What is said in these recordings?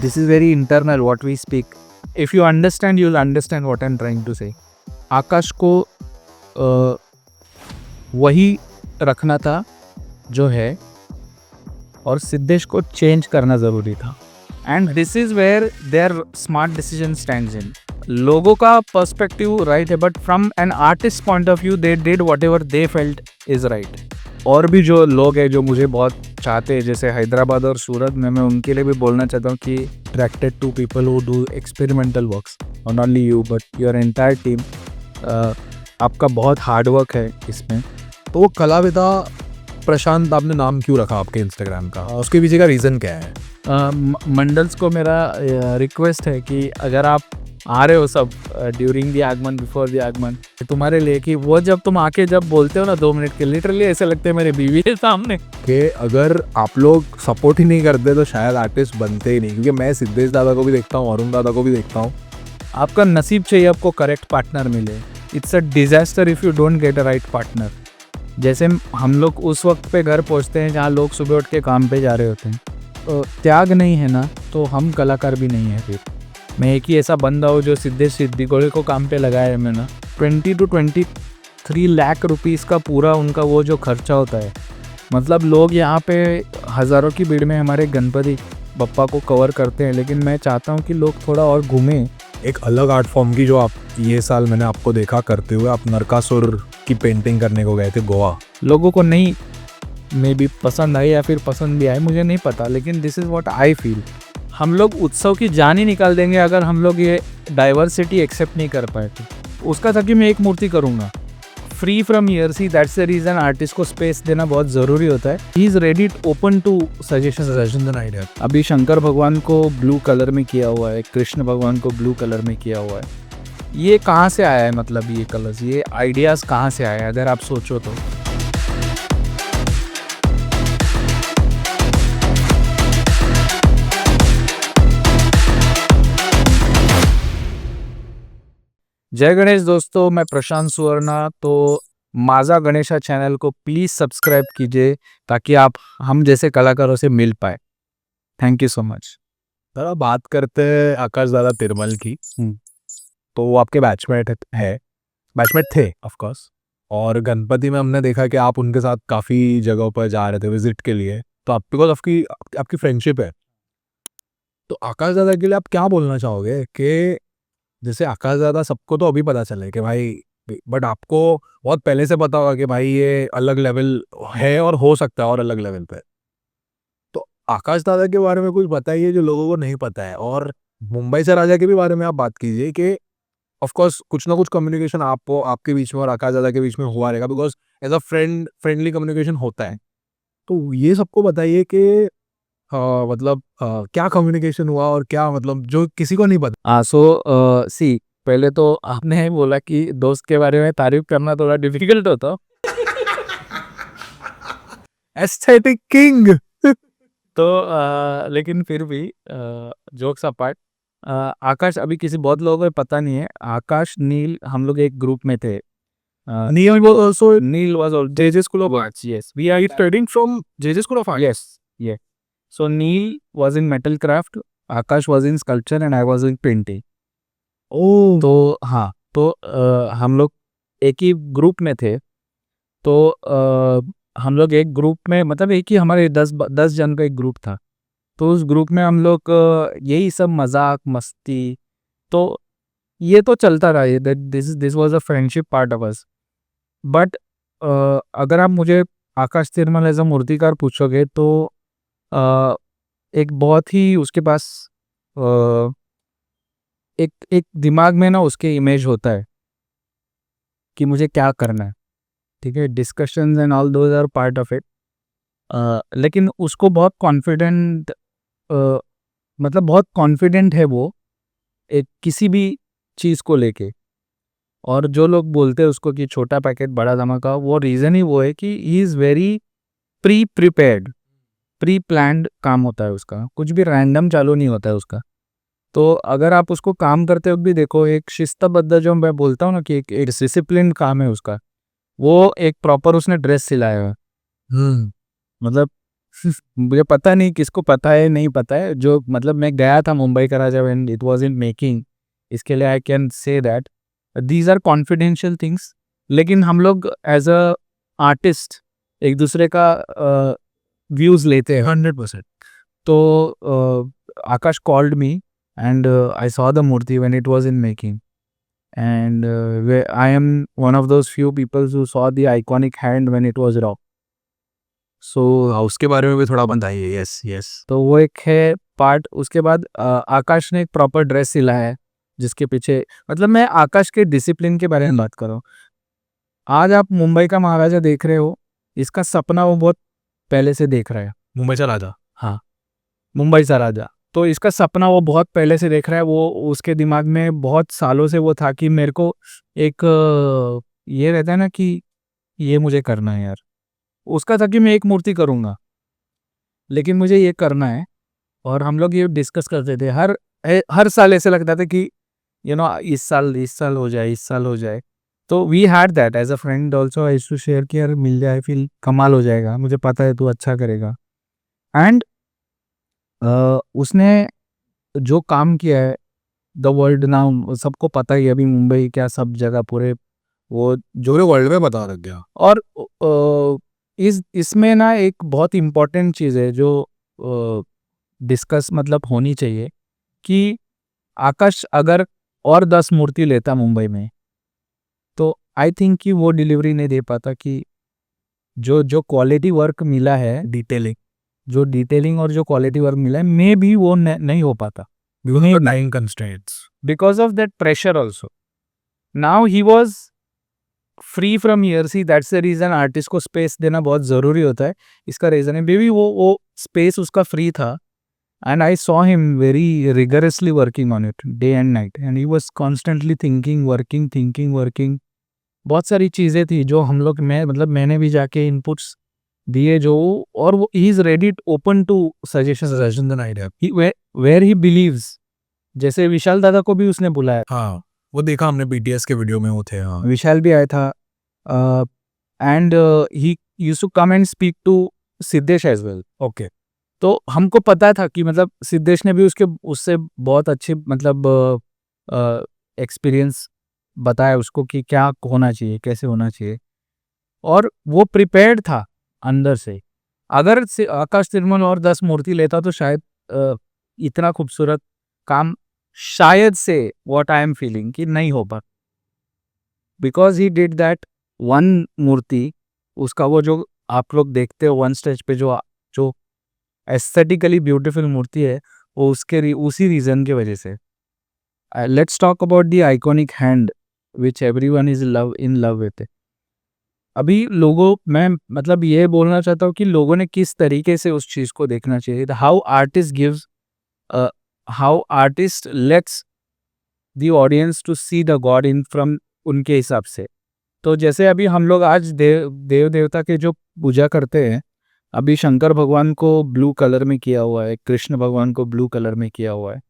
this is very internal what we speak. If you understand, you'll understand what I'm trying to say. आकाश को वही रखना था जो है, और सिद्धेश को चेंज करना ज़रूरी था. And this is where there smart decision stands in. लोगों का पर्सपेक्टिव राइट है, but from an artist point of view they did whatever they felt is right. और भी जो लोग हैं जो मुझे बहुत चाहते हैं, जैसे हैदराबाद और सूरत में, मैं उनके लिए भी बोलना चाहता हूँ कि attracted to people who do experimental works, और not only you but your entire team. आपका बहुत हार्ड वर्क है इसमें. तो वो कलाविदा प्रशांत आपने नाम क्यों रखा आपके इंस्टाग्राम का, उसके पीछे का रीज़न क्या है? मंडल्स को मेरा रिक्वेस्ट है कि अगर आप आ रहे हो सब ड्यूरिंग द आगमन, बिफोर द आगमन, तुम्हारे लिए कि वो जब तुम आके जब बोलते हो ना 2 मिनट के, लिटरली ऐसे लगते हैं मेरे बीवी के सामने कि अगर आप लोग सपोर्ट ही नहीं करते तो शायद आर्टिस्ट बनते ही नहीं. क्योंकि मैं सिद्धेश दादा को भी देखता हूँ, अरुण दादा को भी देखता हूँ. आपका नसीब चाहिए आपको करेक्ट पार्टनर मिले. It's a disaster if you don't get a right partner. जैसे हम लोग उस वक्त पे घर पहुँचते हैं जहाँ लोग सुबह उठ के काम पे जा रहे होते हैं. तो त्याग नहीं है ना, तो हम कलाकार भी नहीं है. फिर मैं एक ही ऐसा बंदा हूँ जो सिद्धेश सिद्दीकोड़े को काम पे लगाया है मैंने. 20 to 23 लाख रुपीज़ का पूरा उनका वो जो खर्चा होता है. मतलब लोग यहाँ पे हज़ारों की भीड़ में हमारे गणपति बप्पा को कवर करते हैं, लेकिन मैं चाहता हूँ कि लोग थोड़ा और घूमें. एक अलग आर्ट फॉर्म की जो आप ये साल मैंने आपको देखा करते हुए, आप नरकासुर की पेंटिंग करने को गए थे गोवा. लोगों को नहीं मे भी पसंद आई या फिर पसंद भी आए, मुझे नहीं पता, लेकिन this is what I feel. हम लोग उत्सव की जान ही निकाल देंगे अगर हम लोग ये डाइवर्सिटी एक्सेप्ट नहीं कर पाए. तो उसका था कि मैं एक मूर्ति करूँगा free from year. See that's the reason artist को स्पेस देना बहुत ज़रूरी होता है. He is ready open to suggestion and idea. अभी शंकर भगवान को ब्लू कलर में किया हुआ है, कृष्ण भगवान को ब्लू कलर में किया हुआ है. ये कहाँ से आया है, मतलब ये कलर्स, ये आइडियाज़ कहाँ से आए अगर आप सोचो तो. जय गणेश दोस्तों, मैं प्रशांत सुवर्णा. तो माझा गणेशा चैनल को प्लीज़ सब्सक्राइब कीजिए ताकि आप हम जैसे कलाकारों से मिल पाए. Thank you so much. जरा बात करते हैं आकाश दादा तिरमल की. तो वो आपके बैचमेट थे ऑफ कोर्स. और गणपति में हमने देखा कि आप उनके साथ काफ़ी जगहों पर जा रहे थे विजिट के लिए. तो आप बिकॉज आपकी फ्रेंडशिप है. तो आकाश दादा के लिए आप क्या बोलना चाहोगे कि जैसे आकाश दादा सबको तो अभी पता चले कि भाई, बट आपको बहुत पहले से पता होगा कि भाई ये अलग लेवल है और हो सकता है और अलग लेवल पे. तो आकाश दादा के बारे में कुछ बताइए जो लोगों को नहीं पता है. और मुंबई से राजा के भी बारे में आप बात कीजिए कि ऑफ कोर्स कुछ ना कुछ कम्युनिकेशन आपको आपके बीच में और आकाश दादा के बीच में हुआ रहेगा, because as a friendly communication होता है. तो ये सबको बताइए कि मतलब क्या कम्युनिकेशन हुआ और क्या, मतलब जो किसी को नहीं पता. सी पहले तो आपने बोला कि दोस्त के बारे में तारीफ करना थोड़ा डिफिकल्ट होता. Aesthetic king. तो लेकिन फिर भी जोक्स अपार्ट, आकाश अभी किसी बहुत लोगों को पता नहीं है. आकाश नील हम लोग एक ग्रुप में थे. Neil was also Neil was also JJ School of Arts. Yes, we are studying from JJ School of Art. Yes, yeah. So Neil was in metal craft, Akash was in sculpture and I was in painting. Oh. तो हाँ, तो हम लोग एक ही group में थे. तो हम लोग एक ग्रुप में, मतलब एक ही हमारे 10 जन का एक ग्रुप था. तो उस ग्रुप में हम लोग यही सब मजाक मस्ती, तो ये तो चलता रहा. ये this was a friendship part of us. But अगर आप मुझे आकाश तिरमल एज अ मूर्तिकार पूछोगे तो एक बहुत ही उसके पास एक दिमाग में ना उसके इमेज होता है कि मुझे क्या करना है. ठीक है, discussions and all those are part of it. लेकिन उसको बहुत कॉन्फिडेंट, मतलब बहुत कॉन्फिडेंट है वो एक किसी भी चीज़ को लेके. और जो लोग बोलते हैं उसको कि छोटा पैकेट बड़ा धमाका, वो रीज़न ही वो है कि he is very prepared, pre planned काम होता है उसका. कुछ भी रैंडम चालू नहीं होता है उसका. तो अगर आप उसको काम करते वक्त भी देखो, एक शिस्तबद्ध जो मैं बोलता हूँ ना कि एक डिसिप्लिन काम है उसका, वो एक प्रॉपर उसने ड्रेस सिलाया है. मतलब मुझे पता नहीं किसको पता है नहीं पता है, जो मतलब मैं गया था मुंबई का राजा when it was in making, इसके लिए I can say that these are confidential things. लेकिन हम लोग एज अ आर्टिस्ट एक दूसरे का व्यूज लेते हैं 100%। तो Akash called me and I saw the मूर्ति when it was in making and I am one of those few people who saw the iconic hand when it was raw. So उसके बारे में भी थोड़ा बताइए। Yes yes. तो वो एक है पार्ट। उसके बाद आकाश ने एक प्रॉपर ड्रेस सिलाया है जिसके पीछे, मतलब मैं आकाश के डिसिप्लिन के बारे में बात कर रहा हूँ। आज आप मुंबई का महाराजा देख रहे हो, इसका सपना वो बहुत पहले से देख रहा है। मुंबई चला था। हाँ, मुंबई सा राजा, तो इसका सपना वो बहुत पहले से देख रहा है। वो उसके दिमाग में बहुत सालों से वो था कि मेरे को एक ये रहता है ना कि ये मुझे करना है यार। उसका था कि मैं एक मूर्ति करूँगा, लेकिन मुझे ये करना है। और हम लोग ये डिस्कस करते थे हर साल, ऐसे लगता था कि इस साल हो जाए, इस साल हो जाए। तो we had that as a friend also, I to share कि यार मिल जाए फिर कमाल हो जाएगा, मुझे पता है तू अच्छा करेगा। एंड उसने जो काम किया है, द वर्ल्ड नाउ सबको पता ही है, अभी मुंबई क्या सब जगह पूरे वो जो पूरे वर्ल्ड में पता लग गया। और इसमें ना एक बहुत इम्पोर्टेंट चीज़ है जो डिस्कस मतलब होनी चाहिए कि आकाश अगर और 10 मूर्ति लेता मुंबई में, तो आई थिंक कि वो डिलीवरी नहीं दे पाता कि जो जो क्वालिटी वर्क मिला है, डिटेलिंग और जो क्वालिटी वर्क मिला है, मे भी वो नहीं हो पाता time constraints. Because of that pressure also. Now he was free from ईयरसी, दैट्स द रीज़न आर्टिस्ट को स्पेस देना बहुत ज़रूरी होता है। इसका रीज़न है बेबी वो स्पेस उसका फ्री था। And I saw him very rigorously working on it day and night, and he was constantly thinking. बहुत सारी चीज़ें थी जो हम लोग मैंने भी जाके इनपुट्स दिए जो, और वो he is ready open to suggestion and idea. Where he believes. जैसे विशाल दादा को भी उसने बुलाया, हाँ, वो देखा हमने बीटीएस के वीडियो में वो थे। हाँ, विशाल भी आया था। And he used to come and speak to Siddhesh as well. Okay. तो हमको पता था कि मतलब सिद्धेश ने भी उससे बहुत अच्छी मतलब एक्सपीरियंस बताया उसको कि क्या होना चाहिए, कैसे होना चाहिए, और वो प्रिपेयर्ड था अंदर से। अगर आकाश तिरुमल और 10 मूर्ति लेता तो शायद इतना खूबसूरत काम शायद से व्हाट आई एम फीलिंग कि नहीं हो पाता, because he did that one मूर्ति। उसका वो जो आप लोग देखते हो वन स्टेज पे जो जो एस्थेटिकली ब्यूटीफुल मूर्ति है, वो उसी रीजन की वजह से। Let's talk about the iconic hand which everyone is in love with. अभी मैं मतलब ये बोलना चाहता हूँ कि लोगों ने किस तरीके से उस चीज़ को देखना चाहिए। How artist lets the audience to see the god in from उनके हिसाब से। तो जैसे अभी हम लोग आज देव देवता के जो पूजा करते हैं, अभी शंकर भगवान को ब्लू कलर में किया हुआ है, कृष्ण भगवान को ब्लू कलर में किया हुआ है।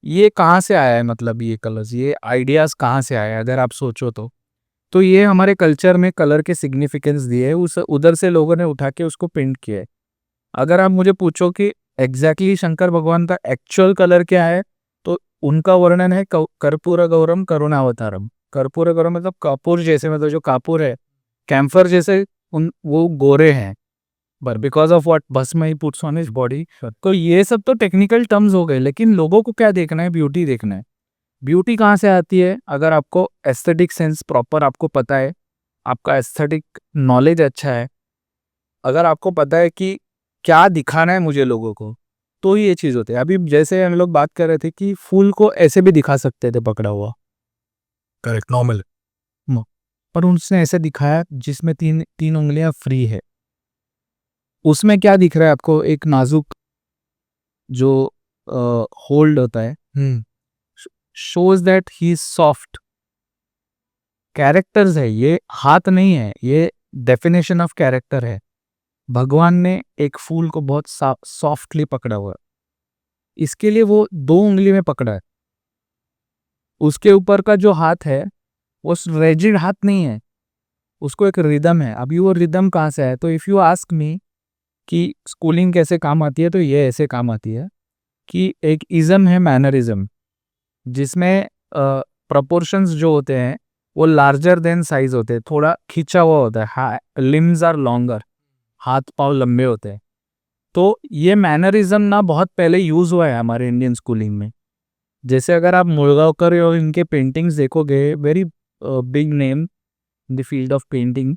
ये कहाँ से आया है, मतलब ये कलर्स, ये आइडियाज़ कहाँ से आया है अगर आप सोचो तो ये हमारे कल्चर में कलर के सिग्निफिकेंस दिए है, उस उधर से लोगों ने उठा के उसको पेंट किया है। अगर आप मुझे पूछो कि एग्जैक्टली शंकर भगवान का एक्चुअल कलर क्या है, तो उनका वर्णन है कर्पूर गौरम करुणावतारम। कर्पूर गौरम मतलब कपूर जैसे, मतलब जो कापूर है कैम्फर जैसे, वो गोरे हैं, बट बिकॉज ऑफ व्हाट भस्म he puts on his body. तो ये सब तो टेक्निकल टर्म्स हो गए, लेकिन लोगों को क्या देखना है, ब्यूटी देखना है। ब्यूटी कहाँ से आती है? अगर आपको एस्थेटिक सेंस प्रॉपर आपको पता है, आपका एस्थेटिक नॉलेज अच्छा है, अगर आपको पता है कि क्या दिखाना है मुझे लोगों को, तो ये चीज़ होती है। अभी जैसे हम लोग बात कर रहे थे कि फूल को ऐसे भी दिखा सकते थे पकड़ा हुआ, करेक्ट, नॉर्मल। पर उसने ऐसे दिखाया जिसमें तीन उंगलियां फ्री है। उसमें क्या दिख रहा है आपको? एक नाजुक जो होल्ड होता है, shows that he is soft. Characters है ये, हाथ नहीं है, ये डेफिनेशन ऑफ कैरेक्टर है। भगवान ने एक फूल को बहुत सॉफ्टली पकड़ा हुआ है, इसके लिए वो 2 उंगली में पकड़ा है। उसके ऊपर का जो हाथ है वो रेजिड हाथ नहीं है, उसको एक रिदम है। अभी वो रिदम कहाँ से है? तो इफ यू आस्क मी, कि स्कूलिंग कैसे काम आती है, तो ये ऐसे काम आती है कि एक इज़म है मैनरिज्म, जिसमें प्रोपोर्शंस जो होते हैं वो लार्जर देन साइज होते हैं, थोड़ा खिंचा हुआ होता है, लिम्स आर लॉन्गर, हाथ पाँव लंबे होते हैं। तो ये मैनरिज्म ना बहुत पहले यूज़ हुआ है हमारे इंडियन स्कूलिंग में। जैसे अगर आप मुर्गावकर और इनके पेंटिंग्स देखोगे, very big name in the field of painting,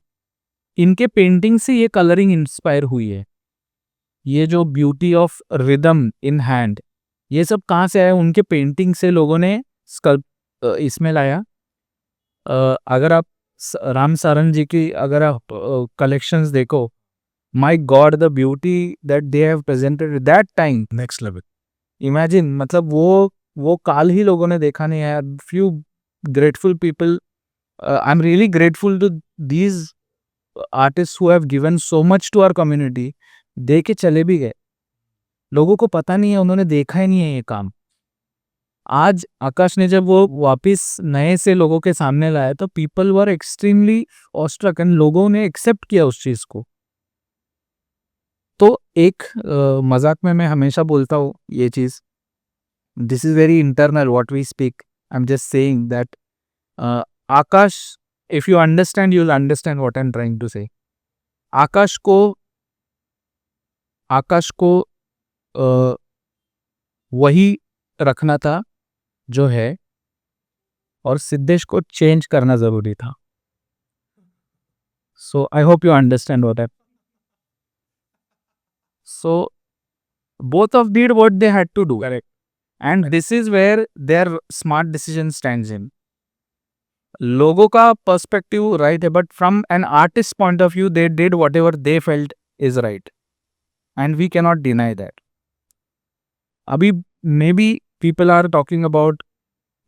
इनके पेंटिंग से ये कलरिंग इंस्पायर हुई है। ये जो beauty of rhythm in hand, ये सब कहाँ से आया? उनके पेंटिंग से लोगों ने स्कल्प इसमें लाया। अगर आप राम सारंग जी की अगर आप कलेक्शंस देखो, my god the beauty that they have presented at that time, next level. Imagine, मतलब वो काल ही लोगों ने देखा नहीं है। Few grateful people, I am really grateful to these artist who have given so much to our community. दे के चले भी गए, लोगों को पता नहीं है, उन्होंने देखा ही नहीं है ये काम। आज आकाश ने जब वो वापस नए से लोगों के सामने लाया तो people were extremely awestruck and लोगों ने एक्सेप्ट किया उस चीज को। तो एक मजाक में मैं हमेशा बोलता हूँ ये चीज, this is very internal what we speak, I am just saying that Akash, if you understand you will understand what I am trying to say. Akash को आकाश को अ, वही रखना था जो है, और सिद्धेश को चेंज करना जरूरी था। So I hope you understand what I, so both of did what they had to do, correct, and this is where their smart decision stands in. लोगों का पर्सपेक्टिव राइट है, but from an artist point of view they did whatever they felt is right, and we cannot deny that. अभी may be people are talking about,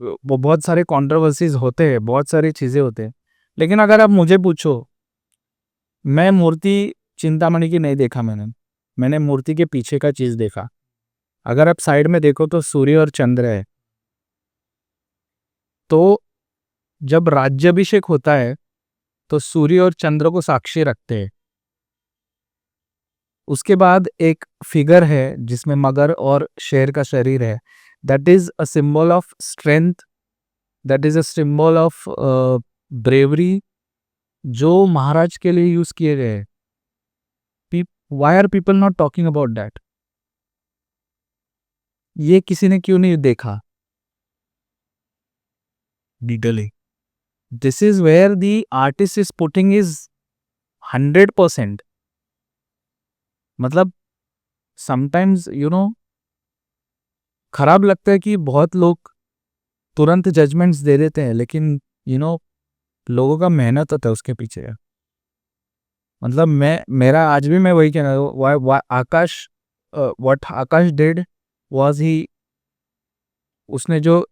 वो बहुत सारे controversies होते हैं, बहुत सारी चीज़ें होते हैं, लेकिन अगर आप मुझे पूछो, मैं मूर्ति चिंतामणि की नहीं देखा, मैंने मूर्ति के पीछे का चीज़ देखा। अगर आप साइड में देखो तो सूर्य और चंद्र है। तो जब राज्याभिषेक होता है तो सूर्य और चंद्र को साक्षी रखते हैं। उसके बाद एक फिगर है जिसमें मगर और शेर का शरीर है, that is a symbol of strength, that is a symbol of bravery, जो महाराज के लिए यूज किए गए हैं। Why are people not talking about that? ये किसी ने क्यों नहीं देखा? Detailing. This is where the artist is putting is 100%। मतलब समटाइम्स खराब लगता है कि बहुत लोग तुरंत जजमेंट्स दे देते हैं, लेकिन लोगों का मेहनत होता है उसके पीछे। मतलब मेरा आज भी मैं वही कहना, Akash, what Akash did was he, उसने जो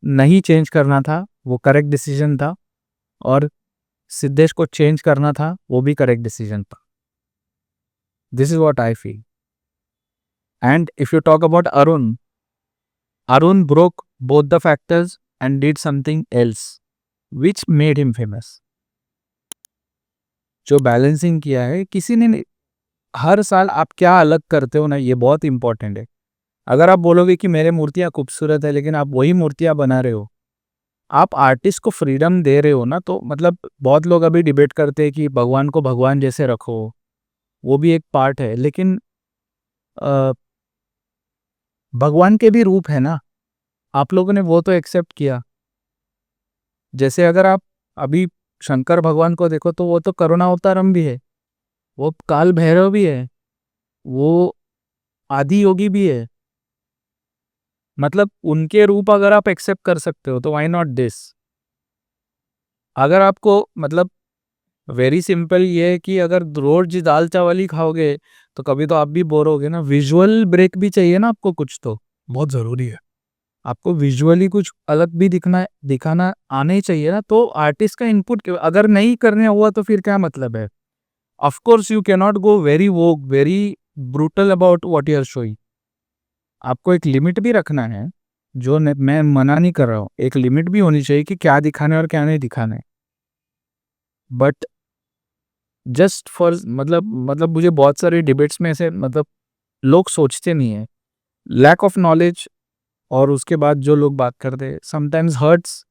नहीं चेंज करना था वो करेक्ट डिसीजन था, और सिद्धेश को चेंज करना था वो भी करेक्ट डिसीजन था। This is what I feel. And if you talk about Arun broke both the factors and did something else which made him famous। जो बैलेंसिंग किया है किसी ने नहीं। हर साल आप क्या अलग करते हो ना, ये बहुत इंपॉर्टेंट है। अगर आप बोलोगे कि मेरे मूर्तियाँ खूबसूरत है, लेकिन आप वही मूर्तियाँ बना रहे हो, आप आर्टिस्ट को फ्रीडम दे रहे हो ना, तो मतलब बहुत लोग अभी डिबेट करते हैं कि भगवान को भगवान जैसे रखो, वो भी एक पार्ट है, लेकिन अ, भगवान के भी रूप है ना, आप लोगों ने वो तो एक्सेप्ट किया। जैसे अगर आप अभी शंकर भगवान को देखो तो वो तो करुणा अवतारम भी है, वो काल भैरव भी है, वो आदि योगी भी है। मतलब उनके रूप अगर आप एक्सेप्ट कर सकते हो तो व्हाई नॉट दिस? अगर आपको मतलब वेरी सिंपल ये है कि अगर रोज दाल चावल ही खाओगे तो कभी तो आप भी बोर होगे ना। विजुअल ब्रेक भी चाहिए ना आपको, कुछ तो बहुत ज़रूरी है। आपको विजुअली कुछ अलग भी दिखाना आने ही चाहिए ना। तो आर्टिस्ट का इनपुट अगर नहीं करने हुआ तो फिर क्या मतलब है? Of course you can not go very vogue, very brutal about what you are showing. आपको एक लिमिट भी रखना है, जो मैं मना नहीं कर रहा हूँ, एक लिमिट भी होनी चाहिए कि क्या दिखाना है और क्या नहीं दिखाना है। बट जस्ट फॉर मतलब मुझे बहुत सारे डिबेट्स में ऐसे मतलब लोग सोचते नहीं है, लैक ऑफ नॉलेज, और उसके बाद जो लोग बात करते हैं sometimes hurts.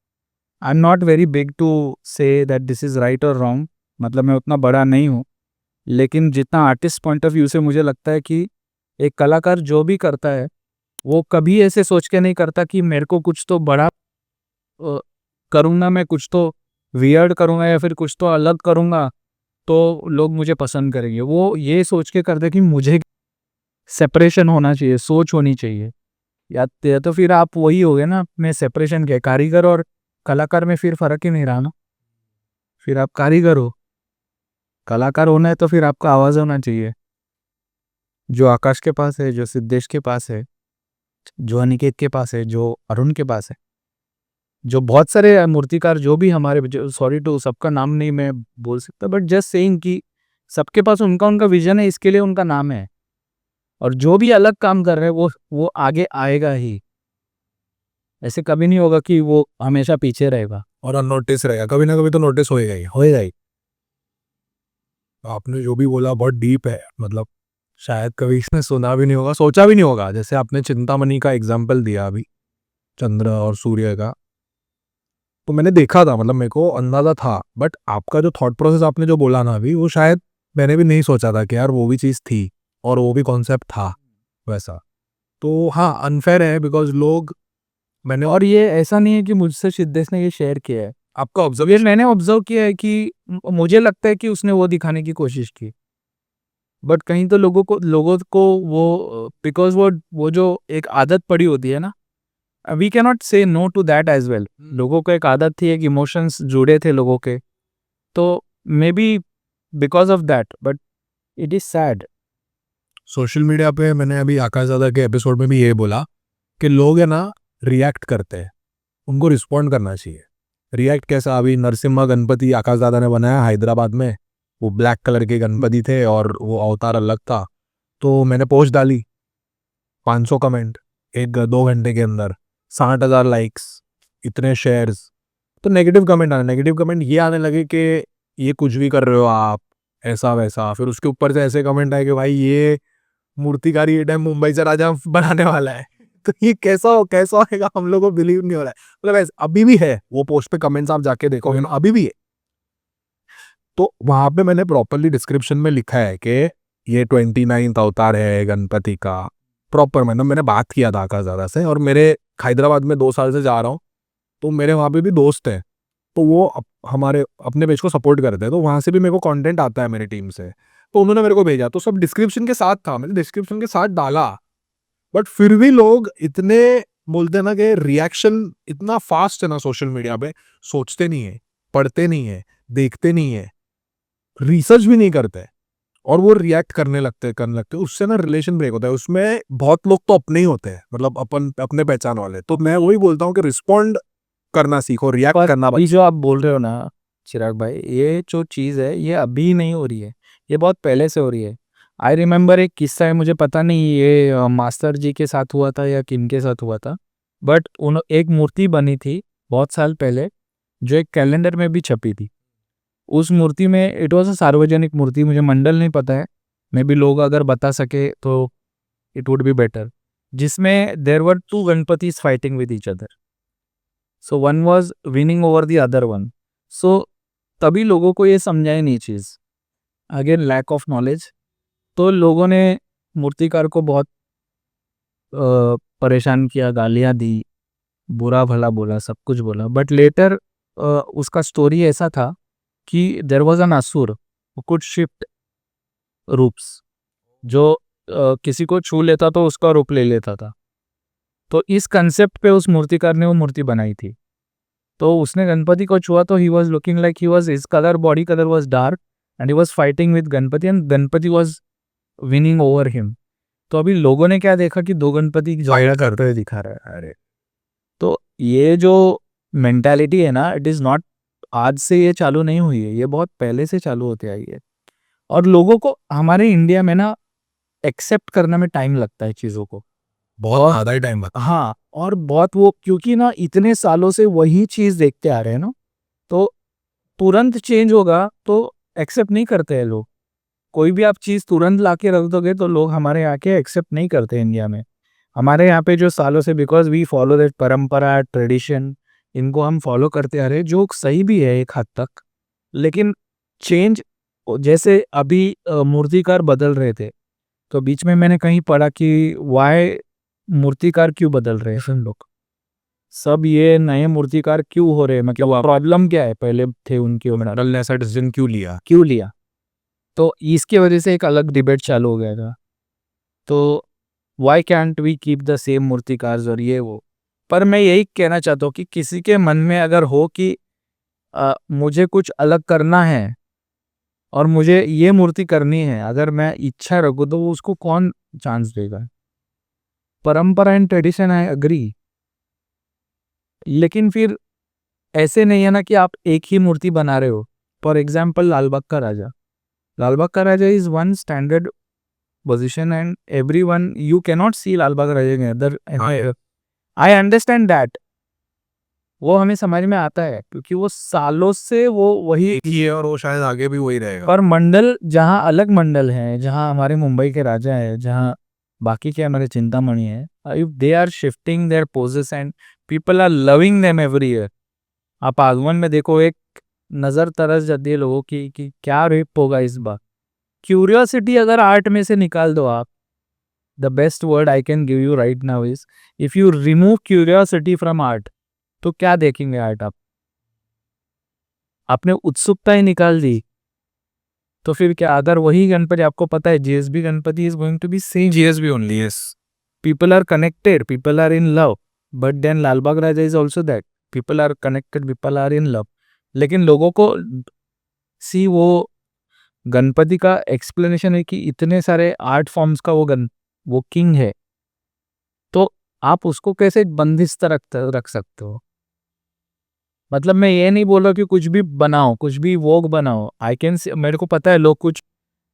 I am not very big to say that this is right और रॉन्ग, मतलब मैं उतना बड़ा नहीं हूँ, लेकिन जितना आर्टिस्ट पॉइंट ऑफ व्यू से मुझे लगता है कि एक कलाकार जो भी करता है वो कभी ऐसे सोच के नहीं करता कि मेरे को कुछ तो बड़ा करूँगा, मैं कुछ तो वियर्ड करूँगा या फिर कुछ तो अलग करूँगा तो लोग मुझे पसंद करेंगे। वो ये सोच के करते कि मुझे सेपरेशन होना चाहिए, सोच होनी चाहिए। या तो फिर आप वही हो गए ना, मैं सेपरेशन के कारीगर और कलाकार में फिर फ़र्क ही नहीं रहा ना। फिर आप कारीगर हो, कलाकार होना है तो फिर आपका आवाज़ होना चाहिए। जो आकाश के पास है, जो सिद्धेश के पास है, जो अनिकेत के पास है, जो अरुण के पास है, जो बहुत सारे मूर्तिकार जो भी हमारे, जो सॉरी टू सबका नाम नहीं मैं बोल सकता, बट जस्ट सेइंग कि सबके पास उनका उनका विजन है, इसके लिए उनका नाम है। और जो भी अलग काम कर रहे हैं वो आगे आएगा ही, ऐसे कभी नहीं होगा कि वो हमेशा पीछे रहेगा। और अननोटिस रहेगा, कभी ना कभी तो नोटिस होएगा ही, होएगा ही। आपने जो भी बोला बहुत डीप है, मतलब शायद कभी इसने सुना भी नहीं होगा, सोचा भी नहीं होगा। जैसे आपने चिंतामणि का एग्जाम्पल दिया अभी, चंद्र और सूर्य का, तो मैंने देखा था, मतलब मेरे को अंदाजा था, बट आपका जो थॉट प्रोसेस आपने जो बोला ना अभी, वो शायद मैंने भी नहीं सोचा था कि यार वो भी चीज़ थी और वो भी कॉन्सेप्ट था वैसा। तो हाँ, अनफेयर है बिकॉज लोग, मैंने और ये ऐसा नहीं है कि मुझसे सिद्धेश ने ये शेयर किया है, आपका ये ऑब्जर्वेशन, मैंने ऑब्जर्व किया है कि मुझे लगता है कि उसने वो दिखाने की कोशिश की, बट कहीं तो लोगों को वो बिकॉज वो जो एक आदत पड़ी होती है ना, we can not say no to that as well. लोगों को एक आदत थी, एक इमोशंस जुड़े थे लोगों के, तो may be because of that, but it is sad. Social media पे मैंने अभी आकाश दादा के एपिसोड में भी ये बोला कि लोग है ना रिएक्ट करते हैं, उनको रिस्पॉन्ड करना चाहिए। रिएक्ट कैसा, अभी नरसिम्हा गणपति आकाश दादा ने बनाया हैदराबाद में, वो ब्लैक कलर के गणपति थे और वो अवतार अलग था। तो मैंने पोस्ट डाली, 500 कमेंट, 1-2 घंटे के अंदर 60,000 लाइक्स, इतने शेयर्स। तो नेगेटिव कमेंट आने, नेगेटिव कमेंट ये आने लगे कि ये कुछ भी कर रहे हो आप, ऐसा वैसा। फिर उसके ऊपर से ऐसे कमेंट आए कि भाई ये मूर्तिकारी ये टाइम मुंबई से राजा बनाने वाला है। तो ये कैसा होएगा, हम लोग को बिलीव नहीं हो रहा है। मतलब ऐसे अभी भी है, वो पोस्ट पे कमेंट्स आप जाके देखोगे ना, अभी भी है। तो वहां पे मैंने प्रॉपरली डिस्क्रिप्शन में लिखा है कि ये 29th अवतार है गणपति का। प्रॉपर मैंने बात किया था आकाश दादा से, और मेरे हैदराबाद में 2 साल से जा रहा हूँ, तो मेरे वहाँ पे भी दोस्त हैं, तो वो हमारे अपने पेज को सपोर्ट करते हैं, तो वहाँ से भी मेरे को कंटेंट आता है मेरी टीम से। तो उन्होंने मेरे को भेजा, तो सब डिस्क्रिप्शन के साथ था, मैंने डिस्क्रिप्शन के साथ डाला। बट फिर भी लोग इतने बोलते हैं ना कि रिएक्शन इतना फास्ट है ना सोशल मीडिया पे, सोचते नहीं है, पढ़ते नहीं है, देखते नहीं है, रिसर्च भी नहीं करते, और वो रिएक्ट करने लगते, उससे ना रिलेशन ब्रेक होता है। उसमें बहुत लोग तो अपने ही होते हैं, मतलब अपने पहचान वाले। तो मैं वही बोलता हूँ कि रिस्पॉन्ड करना सीखो, रिएक्ट पर करना अभी जो आप बोल रहे हो ना चिराग भाई, ये जो चीज़ है ये अभी नहीं हो रही है, ये बहुत पहले से हो रही है। आई रिमेम्बर एक किस्सा है, मुझे पता नहीं ये मास्टर जी के साथ हुआ था या किन के साथ हुआ था, बट उन एक मूर्ति बनी थी बहुत साल पहले, जो एक कैलेंडर में भी छपी थी। उस मूर्ति में इट वॉज अ सार्वजनिक मूर्ति, मुझे मंडल नहीं पता है, मे बी लोग अगर बता सके तो इट वुड बी बेटर, जिसमें there were two Ganpatis fighting with each other, so one was winning over the other one. सो तभी लोगों को ये समझाई नहीं चीज़, अगेन लैक ऑफ नॉलेज। तो लोगों ने मूर्तिकार को बहुत परेशान किया, गालियाँ दी, बुरा भला बोला, सब कुछ बोला, बट लेटर उसका स्टोरी ऐसा था कि देयर वाज एन असुर हु कुड शिफ्ट रूप्स, जो किसी को छू लेता तो उसका रूप ले लेता था। तो इस कंसेप्ट पे उस मूर्तिकार ने वो मूर्ति बनाई थी। तो उसने गणपति को छुआ तो he was looking like he was, his colour, body colour was dark and he was fighting with Ganpati and Ganpati was winning over him. तो अभी लोगों ने क्या देखा कि दो गणपति झगड़ा करते हुए दिखा रहा है। अरे, तो ये जो मेंटालिटी है ना, इट इज़ नॉट आज से ये चालू नहीं हुई है, ये बहुत पहले से चालू होते आई है। और लोगों को हमारे इंडिया में ना एक्सेप्ट करने में टाइम लगता है चीज़ों को, बहुत ज़्यादा ही टाइम लगता हाँ, और बहुत वो क्योंकि ना इतने सालों से वही चीज़ देखते आ रहे हैं ना, तो तुरंत चेंज होगा तो एक्सेप्ट नहीं करते हैं लोग। कोई भी आप चीज़ तुरंत ला के रख दोगे तो लोग हमारे यहाँ के एक्सेप्ट नहीं करते इंडिया में। हमारे यहाँ पे जो सालों से बिकॉज़ वी फॉलो दैट परंपरा, ट्रेडिशन, इनको हम फॉलो करते आ रहे हैं, जो सही भी है एक हद तक। लेकिन चेंज जैसे अभी मूर्तिकार बदल रहे थे, तो बीच में मैंने कहीं पढ़ा कि व्हाई मूर्तिकार क्यों बदल रहे हैं सब लोग? सब ये नए मूर्तिकार क्यों हो रहे हैं? मतलब प्रॉब्लम क्या है? पहले थे उनके डल ने ऐसा डिसीजन क्यों लिया? क्यों लिया? तो इसकी वजह से एक अलग डिबेट चालू हो गया था। तो why can't we keep the same मूर्तिकार्स और ये वो। पर मैं यही कहना चाहता हूँ कि किसी के मन में अगर हो कि मुझे कुछ अलग करना है और मुझे ये मूर्ति करनी है, अगर मैं इच्छा रखूँ तो वो उसको कौन चांस देगा? परंपरा एंड ट्रेडिशन आई एग्री, लेकिन फिर ऐसे नहीं है ना कि आप एक ही मूर्ति बना रहे हो। फॉर एग्जाम्पल लालबाग का राजा, लालबाग का राजा is one standard position and everyone you cannot see Lalbaug राजा के अंदर। आई अंडरस्टैंड दैट, वो हमें समझ में आता है क्योंकि वो सालों से वो वही। एक ही है और वो शायद आगे भी वही रहेगा। पर मंडल जहाँ अलग मंडल है, जहाँ हमारे मुंबई के राजा है, जहाँ बाकी के हमारे चिंतामणि है, if they are shifting their poses and people are loving them every year. आप आगमन में देखो, एक नजर तरस जाती है लोगों की कि क्या रेप होगा इस बार। क्यूरियोसिटी अगर आर्ट में से निकाल दो आप, the best word I can give you right now is if you remove curiosity from art, तो क्या देखेंगे आर्ट आप? आपने उत्सुकता ही निकाल दी, तो फिर क्या? अगर वही गणपति आपको पता है GSB Ganpati is going to be same, GSB only, yes. people are connected, people are in love, but then Lalbaug Raja is also that people are connected, people are in love। लेकिन लोगों को सी वो गणपति का एक्सप्लेनेशन है कि इतने सारे आर्ट फॉर्म्स का वो किंग है, तो आप उसको कैसे बंदिस्त रख सकते हो? मतलब मैं ये नहीं बोल रहा कि कुछ भी बनाओ, कुछ भी वोग बनाओ। आई कैन, मेरे को पता है लोग कुछ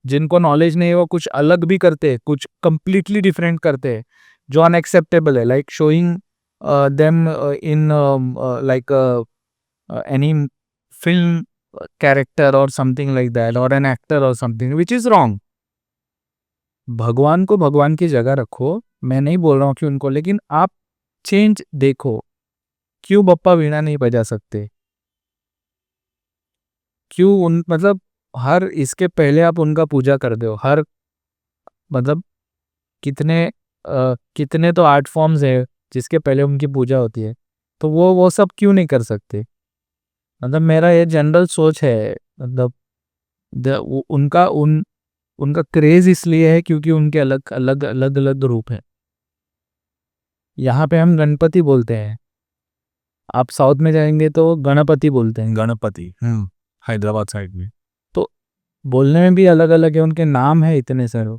जिनको नॉलेज नहीं है वो कुछ अलग भी करते हैं, कुछ कंप्लीटली डिफरेंट करते हैं जो अनएक्सेप्टेबल है, like showing them in like any film character और समथिंग लाइक दैट, और एन एक्टर और समथिंग विच इज रॉन्ग। भगवान को भगवान की जगह रखो, मैं नहीं बोल रहा हूँ कि उनको, लेकिन आप चेंज देखो। क्यों बप्पा वीणा नहीं बजा सकते? क्यों उन मतलब हर इसके पहले आप उनका पूजा कर दो। हर मतलब कितने तो आर्ट फॉर्म्स है जिसके पहले उनकी पूजा होती है, तो वो सब क्यों नहीं कर सकते? मतलब मेरा ये जनरल सोच है। मतलब उनका क्रेज इसलिए है क्योंकि उनके अलग अलग अलग अलग रूप हैं। यहाँ पे हम गणपति बोलते हैं, आप साउथ में जाएंगे तो गणपति बोलते हैं। गणपति हैदराबाद साइड में तो बोलने में भी अलग अलग है, उनके नाम है इतने सारे,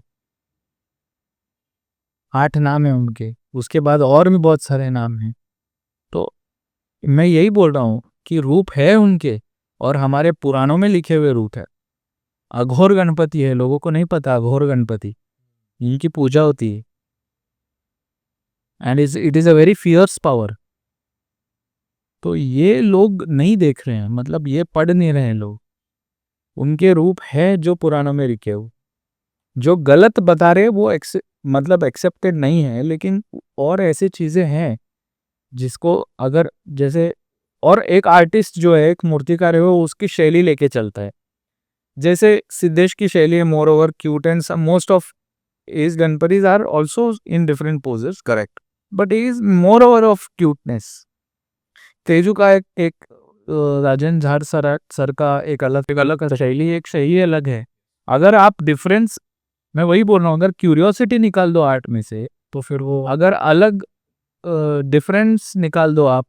8 नाम है उनके, उसके बाद और भी बहुत सारे नाम हैं। तो मैं यही बोल रहा हूँ कि रूप है उनके, और हमारे पुराणों में लिखे हुए रूप है। अघोर गणपति है, लोगों को नहीं पता अघोर गणपति, इनकी पूजा होती है and it is a very fierce power. तो ये लोग नहीं देख रहे हैं, मतलब ये पढ़ नहीं रहे हैं लोग। उनके रूप है जो पुराणों में लिखे हुए, जो गलत बता रहे वो मतलब एक्सेप्टेड नहीं है, लेकिन और ऐसी चीजें हैं जिसको अगर जैसे, और एक आर्टिस्ट जो है, एक मूर्तिकार है, वो उसकी शैली लेके चलता है। जैसे सिद्धेश की शैली है moreover cute and most of his Ganpatis are also in different poses, correct, but he is moreover of cuteness. Teju का एक राजन झाड़ सर का एक अलग शैली, एक शैली अलग है। अगर आप डिफरेंस, मैं वही बोल रहा हूँ, अगर क्यूरियोसिटी निकाल दो आर्ट में से, तो फिर वो अगर अलग डिफरेंस निकाल दो आप,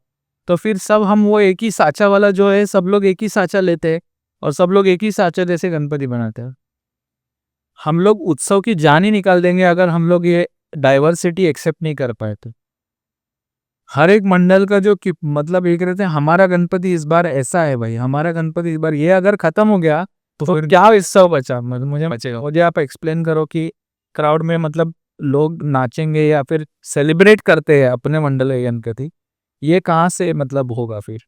तो फिर सब हम वो एक ही साचा वाला जो है, सब लोग एक ही साचा लेते हैं और सब लोग एक ही साचा जैसे गणपति बनाते हैं। हम लोग उत्सव की जान ही निकाल देंगे अगर हम लोग ये डाइवर्सिटी एक्सेप्ट नहीं कर पाए तो। हर एक मंडल का जो मतलब ये कहते हैं हमारा गणपति इस बार ऐसा है भाई, हमारा गणपति इस बार, ये अगर खत्म हो गया तो फिर क्या उत्सव बचा? मुझे आप एक्सप्लेन करो कि क्राउड में मतलब लोग नाचेंगे या फिर सेलिब्रेट करते हैं अपने मंडल के गणपति, ये कहाँ से मतलब होगा फिर?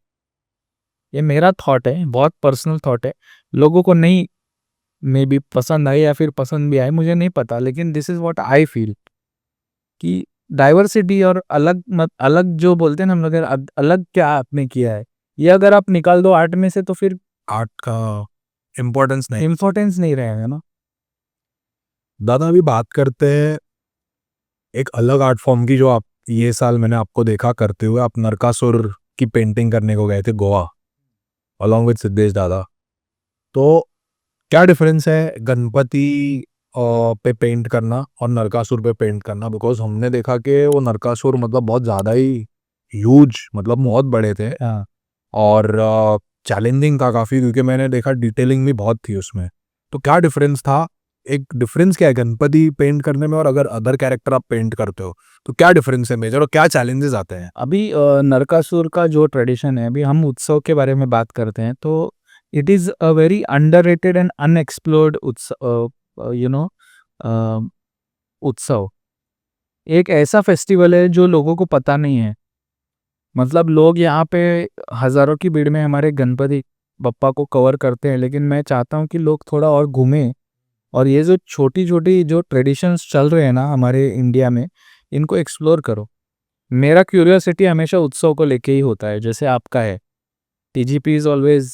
ये मेरा थॉट है, बहुत पर्सनल थॉट है, लोगों को नहीं मे बी पसंद आए या फिर पसंद भी आए मुझे नहीं पता, लेकिन this is what I feel कि डाइवर्सिटी और अलग जो बोलते हैं ना हम लोग, अलग क्या आपने किया है, ये अगर आप निकाल दो आर्ट में से तो फिर आर्ट का इम्पोर्टेंस नहीं। इम्पोर्टेंस नहीं रहेगा ना। दादा अभी बात करते हैं एक अलग आर्ट फॉर्म की, जो आप ये साल मैंने आपको देखा करते हुए, आप नरकासुर की पेंटिंग करने को गए थे गोवा अलॉन्ग विद सिद्धेश दादा। तो क्या डिफरेंस है गणपति पे पेंट करना और नरकासुर पे पेंट करना? बिकॉज हमने देखा कि वो नरकासुर मतलब बहुत ज़्यादा ही ह्यूज, मतलब बहुत बड़े थे हाँ, और चैलेंजिंग था काफ़ी, क्योंकि मैंने देखा डिटेलिंग भी बहुत थी उसमें। तो क्या डिफरेंस था? एक डिफरेंस क्या है गणपति पेंट करने में और अगर अदर कैरेक्टर आप पेंट करते हो, तो क्या डिफरेंस है मेजर और क्या चैलेंजेस आते हैं? अभी नरकासुर का जो ट्रेडिशन है, अभी हम उत्सव के बारे में बात करते हैं, तो it is a very underrated and unexplored you know उत्सव। एक ऐसा फेस्टिवल है जो लोगों को पता नहीं है। मतलब लोग यहाँ पे हज़ारों की भीड़ में हमारे गणपति बप्पा को कवर करते हैं, लेकिन मैं चाहता हूँ कि लोग थोड़ा और घूमें और ये जो छोटी-छोटी जो ट्रेडिशंस चल रहे हैं ना हमारे इंडिया में, इनको एक्सप्लोर करो। मेरा क्यूरियोसिटी हमेशा उत्सव को लेके ही होता है, जैसे आपका है। TGP is always,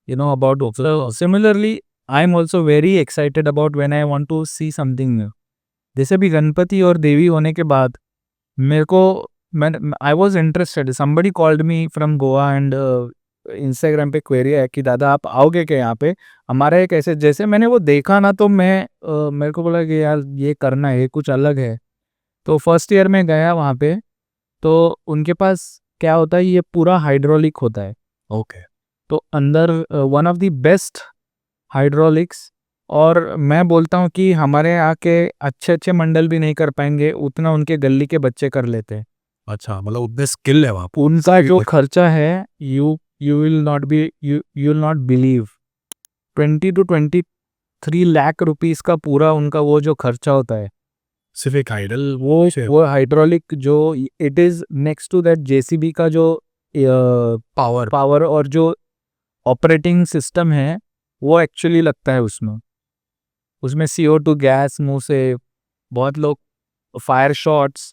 about उत्सव। Similarly, I am also very excited about when I want to see something new. जैसे भी गणपति और देवी होने के बाद मेरे को मैं I was interested, somebody called me from Goa and Instagram पे क्वेरी है कि दादा आप आओगे क्या यहाँ पे, हमारा एक ऐसे, जैसे मैंने वो देखा ना तो मेरे को बोला कि यार ये करना है, ये कुछ अलग है। तो फर्स्ट ईयर में गया वहाँ पे, तो उनके पास क्या होता है, ये पूरा हाइड्रोलिक होता है। ओके। तो अंदर one of the best hydraulics, और मैं बोलता हूँ कि हमारे यहाँ के अच्छे अच्छे मंडल भी नहीं कर पाएंगे उतना उनके गली के बच्चे कर लेते हैं। अच्छा, मतलब उतने स्किल है वहाँ पे। उनका जो खर्चा है, you will not believe, 20 to 23 lakh rupees का पूरा उनका वो जो खर्चा होता है। सिर्फ एक आइडल वो हाइड्रोलिक जो, it is next to that JCB का जो पावर और जो ऑपरेटिंग सिस्टम है, वो एक्चुअली लगता है उसमें। उसमें CO2 गैस मुंह से, बहुत लोग फायर शॉट्स,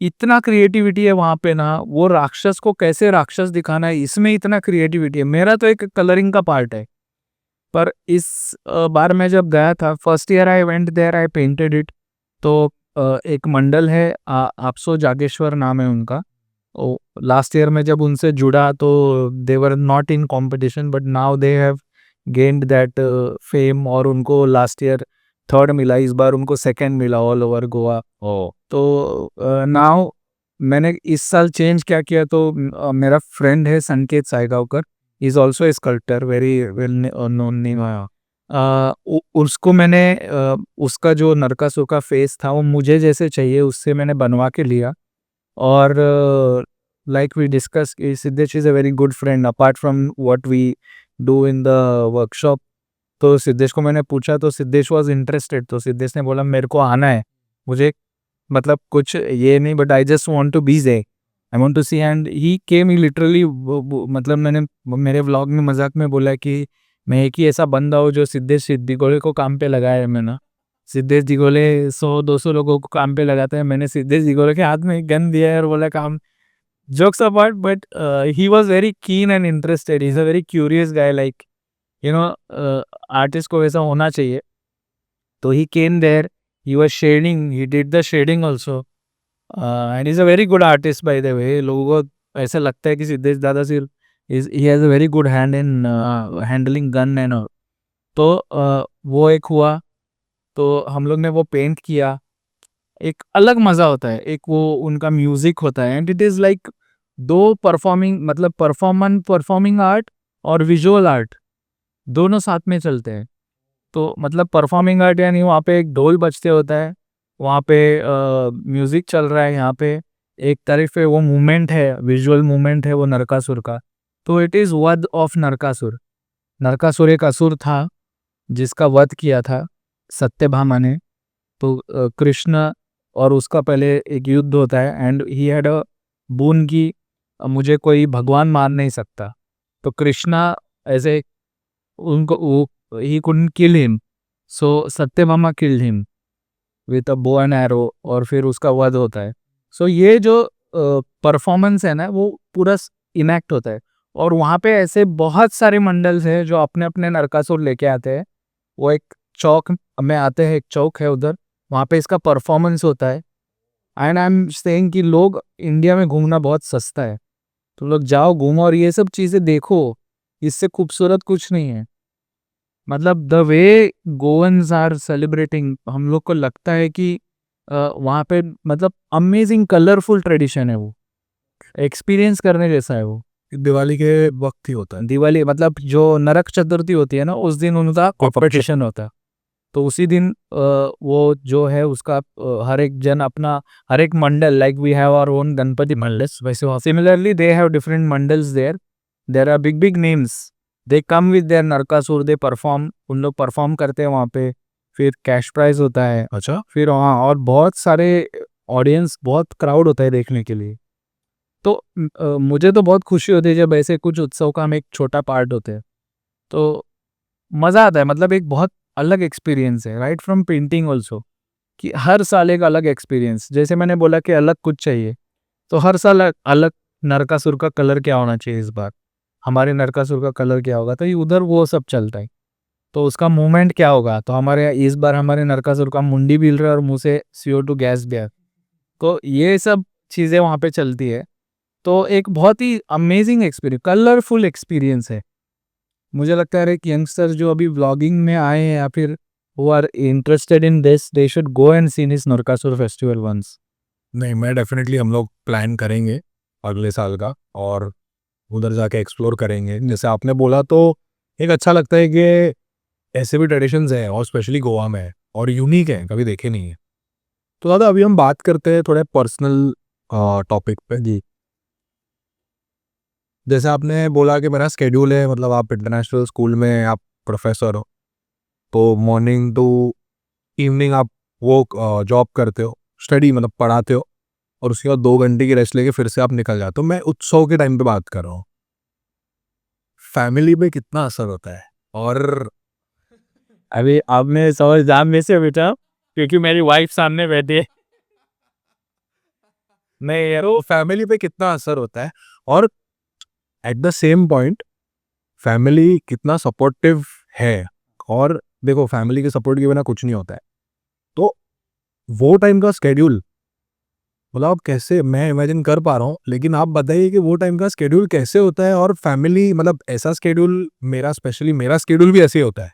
इतना क्रिएटिविटी है वहाँ पे ना। वो राक्षस को कैसे राक्षस दिखाना है, इसमें इतना क्रिएटिविटी है। मेरा तो एक कलरिंग का पार्ट है, पर इस बार मैं जब गया था, first year I went there, I painted it. तो एक मंडल है, आपसो जागेश्वर नाम है उनका। लास्ट ईयर में जब उनसे जुड़ा तो they were not in competition, but now they have gained that fame, और उनको लास्ट ईयर थर्ड मिला, इस बार उनको सेकंड मिला ऑल ओवर गोवा। तो नाउ मैंने इस साल चेंज क्या किया, तो मेरा फ्रेंड है Sanket Saigaonkar, is also a sculptor, very well known name. उसको मैंने उसका जो नरकासुर का फेस था वो मुझे जैसे चाहिए उससे मैंने बनवा के लिया। और like we discuss, Siddhesh is a very good friend apart from what we do in the workshop. तो सिद्धेश को मैंने पूछा, तो सिद्धेश वाज इंटरेस्टेड, तो सिद्धेश ने बोला मेरे को आना है, मुझे मतलब कुछ ये नहीं, but I just want to be there, I want to see, and he came, he literally, मतलब मैंने मेरे व्लॉग में मजाक में बोला कि मैं एक ही ऐसा बंदा हूँ जो सिद्धेश दिगोले को काम पे लगाया है मैंने। सिद्धेश दिगोले 100-200 लोगों को काम पे लगाते हैं, मैंने सिद्धेश दिगोले के हाथ में एक गन दिया है और बोला काम। Jokes apart, but he was very keen and interested, he is a very curious guy, like you know artist को वैसा होना चाहिए। तो he came there, he was shading, he did the shading also, and is a very good artist by the way. लोगों को ऐसा लगता है कि सिद्धेश दादा सिर्फ is he has a very good hand in handling gun and all. तो वो एक हुआ, तो हम लोग ने वो पेंट किया। एक अलग मज़ा होता है, एक वो उनका म्यूज़िक होता है, एंड इट इज़ लाइक दो परफॉर्मिंग, मतलब परफॉर्मिंग आर्ट और विजुअल आर्ट दोनों साथ में चलते हैं। तो मतलब परफॉर्मिंग आर्ट यानी वहाँ पे एक ढोल बजते होता है, वहाँ पे म्यूज़िक चल रहा है, यहाँ पे एक तरफ पे वो मूवमेंट है, विजुअल मूवमेंट है वो नरकासुर का। तो इट इज़ वध ऑफ नरकासुर। नरकासुर एक असुर था जिसका वध किया था सत्यभामा ने। तो कृष्ण और उसका पहले एक युद्ध होता है, एंड ही हैड अ बून की मुझे कोई भगवान मार नहीं सकता। तो कृष्णा एज ए उनको वो he couldn't kill him, so Satyabhama killed him with a bow and arrow, और फिर उसका वध होता है। सो ये जो परफॉर्मेंस है ना वो पूरा इनैक्ट होता है, और वहाँ पे ऐसे बहुत सारे मंडल्स हैं जो अपने अपने नरकासुर लेके आते हैं। वो एक चौक में आते हैं, एक चौक है उधर, वहाँ पे इसका परफॉर्मेंस होता है। एंड आई एम सेइंग कि लोग इंडिया में घूमना बहुत सस्ता है, तो लोग जाओ घूमो और ये सब चीज़ें देखो, इससे खूबसूरत कुछ नहीं है। मतलब the way Goans are celebrating, हम लोग को लगता है कि वहाँ पे मतलब अमेजिंग कलरफुल ट्रेडिशन है, वो एक्सपीरियंस करने जैसा है वो। दिवाली के वक्त ही होता है। दिवाली मतलब जो नरक चतुर्थी होती है ना, उस दिन उनका कॉम्पिटिशन होता है। तो उसी दिन वो जो है उसका हर एक जन अपना, हर एक mandal, like we have our own Ganpati mandals, वैसे similarly they have different mandals there. There are big big names, they come with their Narakasur, they perform, उन लोग परफॉर्म करते हैं वहाँ पे। फिर कैश प्राइज होता है, अच्छा, फिर वहाँ और बहुत सारे ऑडियंस, बहुत क्राउड होता है देखने के लिए। तो मुझे तो बहुत खुशी होती है जब ऐसे कुछ उत्सव का हम एक छोटा पार्ट होते हैं, तो मज़ा आता है। मतलब एक बहुत अलग एक्सपीरियंस है, राइट फ्रॉम पेंटिंग ऑल्सो, कि हर साल एक अलग एक्सपीरियंस। जैसे मैंने बोला कि अलग कुछ चाहिए, तो हर साल अलग नरकासुर का कलर क्या होना चाहिए, इस बार हमारे नरकासुर का कलर क्या होगा, तो ये उधर वो सब चलता है। तो उसका मूवमेंट क्या होगा, तो हमारे यहाँ इस बार हमारे नरकासुर का मुंडी भी हिल रहा है और मुंह से CO2 गैस भी है। तो ये सब चीज़ें वहाँ पे चलती है। तो एक बहुत ही अमेजिंग एक्सपीरियंस, कलरफुल एक्सपीरियंस है। मुझे लगता है कि यंगस्टर्स जो अभी व्लॉगिंग में आए हैं या फिर who are interested in this, they should go and see this Narakasur festival once. नहीं मैं डेफिनेटली, हम लोग प्लान करेंगे अगले साल का, और उधर जाके एक्सप्लोर करेंगे। जैसे आपने बोला तो एक अच्छा लगता है कि ऐसे भी ट्रेडिशंस हैं, और स्पेशली गोवा में है और यूनिक है, कभी देखे नहीं है। तो दादा अभी हम बात करते हैं थोड़े पर्सनल टॉपिक पे। जी। जैसे आपने बोला कि मेरा स्केड्यूल है, मतलब आप इंटरनेशनल स्कूल में आप प्रोफेसर हो, तो मॉर्निंग टू इवनिंग आप वो जॉब करते हो, स्टडी मतलब पढ़ाते हो, और उसके बाद 2 घंटे की रेस्ट लेके फिर से आप निकल जाते हो। मैं उत्सव के टाइम पे बात कर रहा हूँ, फैमिली पे कितना असर होता है। और अभी अब मैं समझ जाम में से बेटा, क्योंकि मेरी वाइफ सामने बैठी है। नहीं यार, तो फैमिली पे कितना असर होता है, और at the same point family कितना सपोर्टिव है। और देखो, फैमिली के सपोर्ट के बिना कुछ नहीं होता है। तो वो टाइम का स्केड्यूल, मतलब आप कैसे, मैं इमेजिन कर पा रहा हूँ, लेकिन आप बताइए कि वो टाइम का स्केड्यूल कैसे होता है। और फैमिली मतलब ऐसा स्केड्यूल, मेरा स्पेशली मेरा स्केड्यूल भी ऐसे ही होता है।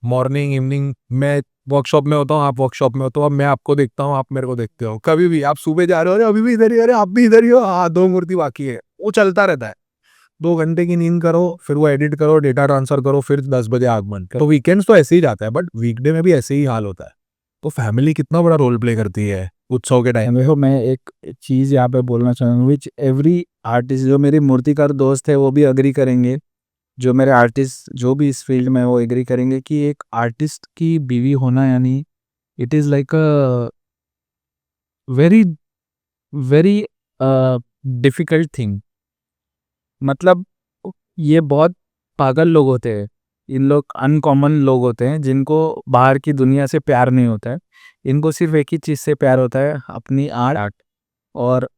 मॉर्निंग इवनिंग मैं वर्कशॉप में होता हूँ, आप वर्कशॉप में होते हो, अब मैं आपको देखता हूँ, आप मेरे को देखते हो। कभी भी आप सुबह जा रहे हो, अरे अभी भी इधर ही, अरे आप भी इधर ही हो, हाँ 2 मूर्ति बाकी है, वो चलता रहता है। 2 घंटे की नींद करो, फिर वो एडिट करो, डेटा ट्रांसफर करो, फिर 10 बजे आगमन। तो वीकेंड्स तो ऐसे ही जाता है, बट वीकडे में भी ऐसे ही हाल होता है। तो फैमिली कितना बड़ा रोल प्ले करती है उत्सव के टाइम। देखो मैं एक चीज़ यहाँ पे बोलना चाहूँगा, विच एवरी आर्टिस्ट, जो मेरे मूर्तिकार दोस्त है वो भी अग्री करेंगे, जो मेरे आर्टिस्ट जो भी इस फील्ड में वो एग्री करेंगे, कि एक आर्टिस्ट की बीवी होना यानी it is like a very very difficult thing. मतलब ये बहुत पागल लोग होते हैं, इन लोग अनकॉमन लोग होते हैं जिनको बाहर की दुनिया से प्यार नहीं होता है। इनको सिर्फ एक ही चीज़ से प्यार होता है, अपनी आर्ट, और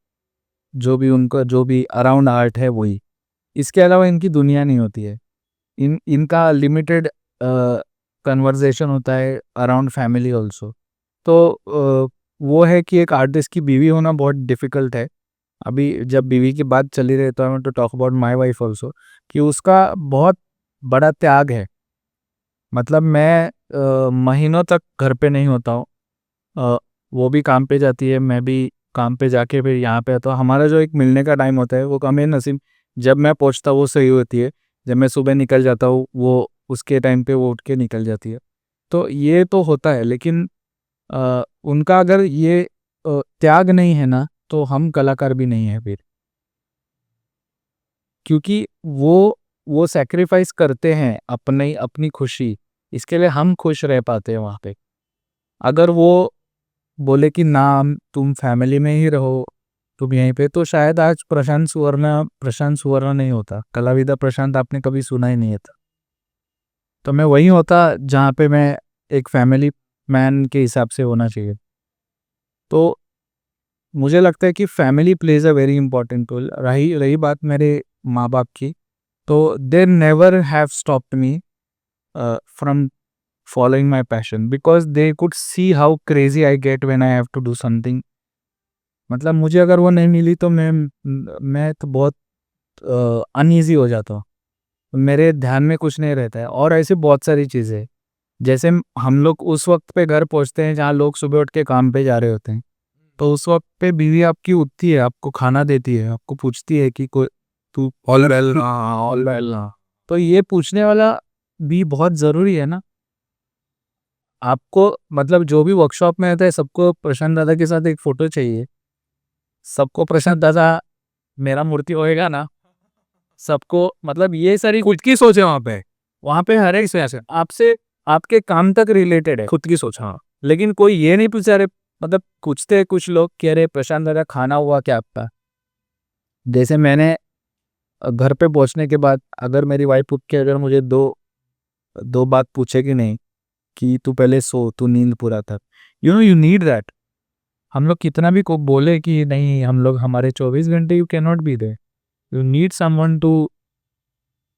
जो भी उनका जो भी अराउंड आर्ट है वही। इसके अलावा इनकी दुनिया नहीं होती है। इनका लिमिटेड कन्वर्सेशन होता है अराउंड फैमिली ऑल्सो। तो वो है कि एक आर्टिस्ट की बीवी होना बहुत डिफ़िकल्ट है। अभी जब बीवी की बात चली रही, तो I want to talk about my wife also, कि उसका बहुत बड़ा त्याग है। मतलब मैं महीनों तक घर पे नहीं होता हूँ, अ, वो भी काम पे जाती है, मैं भी काम पे जाके फिर यहाँ पे आता हूँ। हमारा जो एक मिलने का टाइम होता है वो कम है नसीब, जब मैं पहुँचता हूँ वो सही होती है, जब मैं सुबह निकल जाता हूँ वो उसके टाइम पे वो उठ के निकल जाती है। तो ये तो होता है, लेकिन उनका अगर ये त्याग नहीं है ना, तो हम कलाकार भी नहीं है फिर, क्योंकि वो सैक्रिफाइस करते हैं अपनी अपनी खुशी, इसके लिए हम खुश रह पाते हैं वहाँ पे। अगर वो बोले कि ना तुम फैमिली में ही रहो, तुम यहीं पे, तो शायद आज प्रशांत सुवर्ण नहीं होता, कलाविदा प्रशांत आपने कभी सुना ही नहीं था। तो मैं वहीं होता जहाँ पे मैं एक फैमिली मैन के हिसाब से होना चाहिए। तो मुझे लगता है कि family plays a very important role. रही रही बात मेरे माँ बाप की, तो they never have stopped me from following my passion because they could see how crazy I get when I have to do something। मतलब मुझे अगर वो नहीं मिली तो मैं तो बहुत अनईजी हो जाता हूँ, मेरे ध्यान में कुछ नहीं रहता है। और ऐसे बहुत सारी चीज़ें, जैसे हम लोग उस वक्त पे घर पहुँचते हैं जहाँ लोग सुबह उठ के काम पे जा रहे होते हैं, तो उस वक्त पे बीवी आपकी उठती है, आपको खाना देती है, आपको पूछती है कि कोई तू ऑल वेल, हाँ ऑल वेल। तो ये पूछने वाला भी बहुत ज़रूरी है ना। आपको मतलब जो भी वर्कशॉप में आता है सबको प्रशांत दादा के साथ एक फ़ोटो चाहिए, सबको प्रशांत दादा मेरा मूर्ति होएगा ना, सबको मतलब ये सारी खुद की सोच है वहाँ पे हर एक से आपसे आपके काम तक रिलेटेड है, खुद की सोच। हाँ लेकिन कोई ये नहीं पूछा। अरे मतलब पूछते हैं कुछ लोग कि अरे प्रशांत दादा खाना हुआ क्या आपका। जैसे मैंने घर पे पहुंचने के बाद अगर मेरी वाइफ पूछ के अगर मुझे दो दो बात पूछे कि नहीं कि तू पहले सो, तू नींद पूरा कर, यू नीड दैट। हम लोग कितना भी को बोले कि नहीं हम लोग हमारे 24 घंटे, you can not be there, you need someone to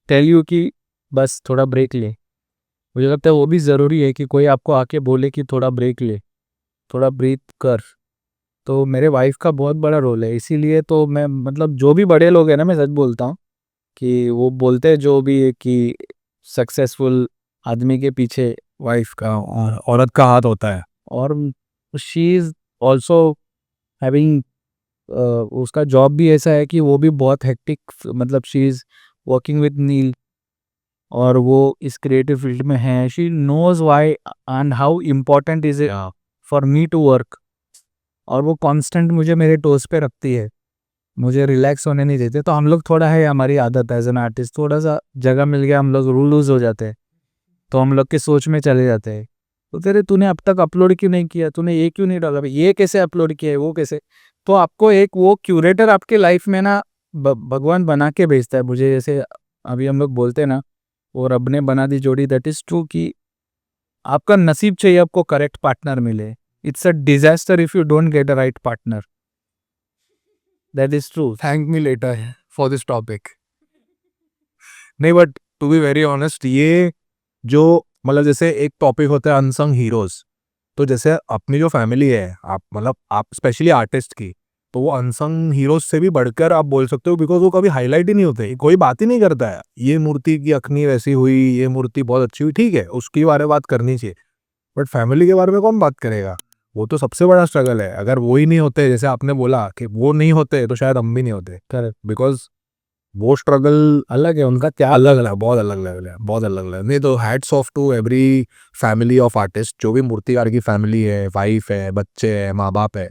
tell you कि बस थोड़ा ब्रेक ले। मुझे लगता है वो भी ज़रूरी है कि कोई आपको आके बोले कि थोड़ा ब्रेक ले, थोड़ा ब्रीथ कर। तो मेरे वाइफ का बहुत बड़ा रोल है, इसीलिए तो मैं मतलब जो भी बड़े लोग हैं ना, मैं सच बोलता हूँ कि वो बोलते हैं जो भी है कि सक्सेसफुल आदमी के पीछे वाइफ का और औरत का हाथ होता है। और शी इज़ ऑल्सो हैविंग, उसका जॉब भी ऐसा है कि वो भी बहुत हेक्टिक, मतलब she is working with Neel और वो इस क्रिएटिव फील्ड में है। She knows why and how important is it for me to work, और वो कांस्टेंट मुझे मेरे टोस पे रखती है, मुझे रिलैक्स होने नहीं देते। तो हम लोग थोड़ा है, हमारी आदत है एज एन आर्टिस्ट, थोड़ा सा जगह मिल गया हम लोग रूल लूज हो जाते हैं, तो हम लोग की सोच में चले जाते हैं। तो तेरे तूने अब तक अपलोड क्यों नहीं किया, तूने ये क्यों नहीं डाला, ये कैसे अपलोड किया है, वो कैसे। तो आपको एक वो क्यूरेटर आपके लाइफ में ना भगवान बना के भेजता है। मुझे जैसे अभी हम लोग बोलते हैं ना, वो रब ने बना दी जोड़ी, दैट इज ट्रू कि आपका नसीब चाहिए आपको करेक्ट पार्टनर मिले। It's a disaster if you don't get a right partner, that is true. Thank me later for this topic. नहीं but to be very honest, ये जो मतलब जैसे एक टॉपिक होता है अनसंग हीरोज, तो जैसे अपनी जो फैमिली है, आप मतलब आप स्पेशली आर्टिस्ट की, तो वो अनसंग हीरोज से भी बढ़कर आप बोल सकते हो, बिकॉज वो कभी हाईलाइट ही नहीं होते, कोई बात ही नहीं करता है ये मूर्ति की अखनी वैसी हुई, ये मूर्ति बहुत अच्छी हुई, ठीक है उसकी बारे में बात करनी चाहिए, बट फैमिली के बारे में कौन बात करेगा। वो तो सबसे बड़ा स्ट्रगल है। अगर वो ही नहीं होते, जैसे आपने बोला कि वो नहीं होते तो शायद हम भी नहीं होते, करेक्ट, बिकॉज वो स्ट्रगल अलग है उनका क्या। अलग अलग, बहुत अलग अलग है, बहुत अलग अलग। नहीं तो hats off to every family of artist, जो भी मूर्तिकार की फैमिली है, वाइफ है, बच्चे हैं, माँ बाप है,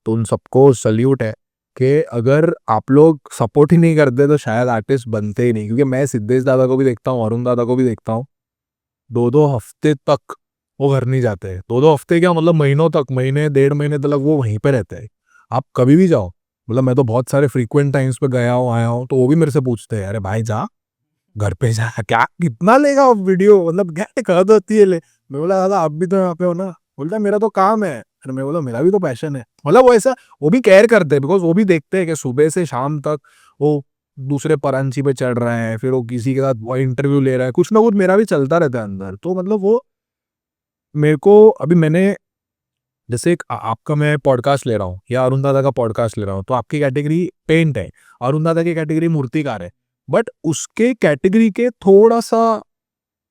तो उन सबको सल्यूट है कि अगर आप लोग सपोर्ट ही नहीं करते तो शायद आर्टिस्ट बनते ही नहीं। क्योंकि मैं सिद्धेश दादा को भी देखता हूँ, अरुण दादा को भी देखता हूँ, 2-2 हफ्ते तक वो घर नहीं जाते हैं। 2-2 हफ्ते क्या, मतलब महीनों तक, महीने 1.5 महीने तक वो वहीं पे रहते हैं। आप कभी भी जाओ, मतलब मैं तो बहुत सारे फ्रीक्वेंट टाइम्स पे गया हूँ, आया हूँ, तो वो भी मेरे से पूछते हैं अरे भाई जा घर पे जा, क्या कितना लेगा वीडियो, मतलब क्या कर देती है ले। मैं बोला दादा आप भी तो यहाँ पे हो ना। बोलता है मेरा तो काम है। अरे मैं बोला मेरा भी तो पैशन है। मतलब वो ऐसा, वो भी केयर करते हैं, बिकॉज वो भी देखते हैं कि सुबह से शाम तक वो दूसरे परांची पे चढ़ रहे हैं, फिर वो किसी के साथ वो इंटरव्यू ले रहा है, कुछ ना कुछ मेरा भी चलता रहता है अंदर। तो मतलब वो मेरे को अभी मैंने जैसे एक आपका मैं पॉडकास्ट ले रहा हूँ या अरुण दादा का पॉडकास्ट ले रहा हूँ, तो आपकी कैटेगरी पेंट है, अरुण दादा की कैटेगरी मूर्तिकार है, बट उसके कैटेगरी के थोड़ा सा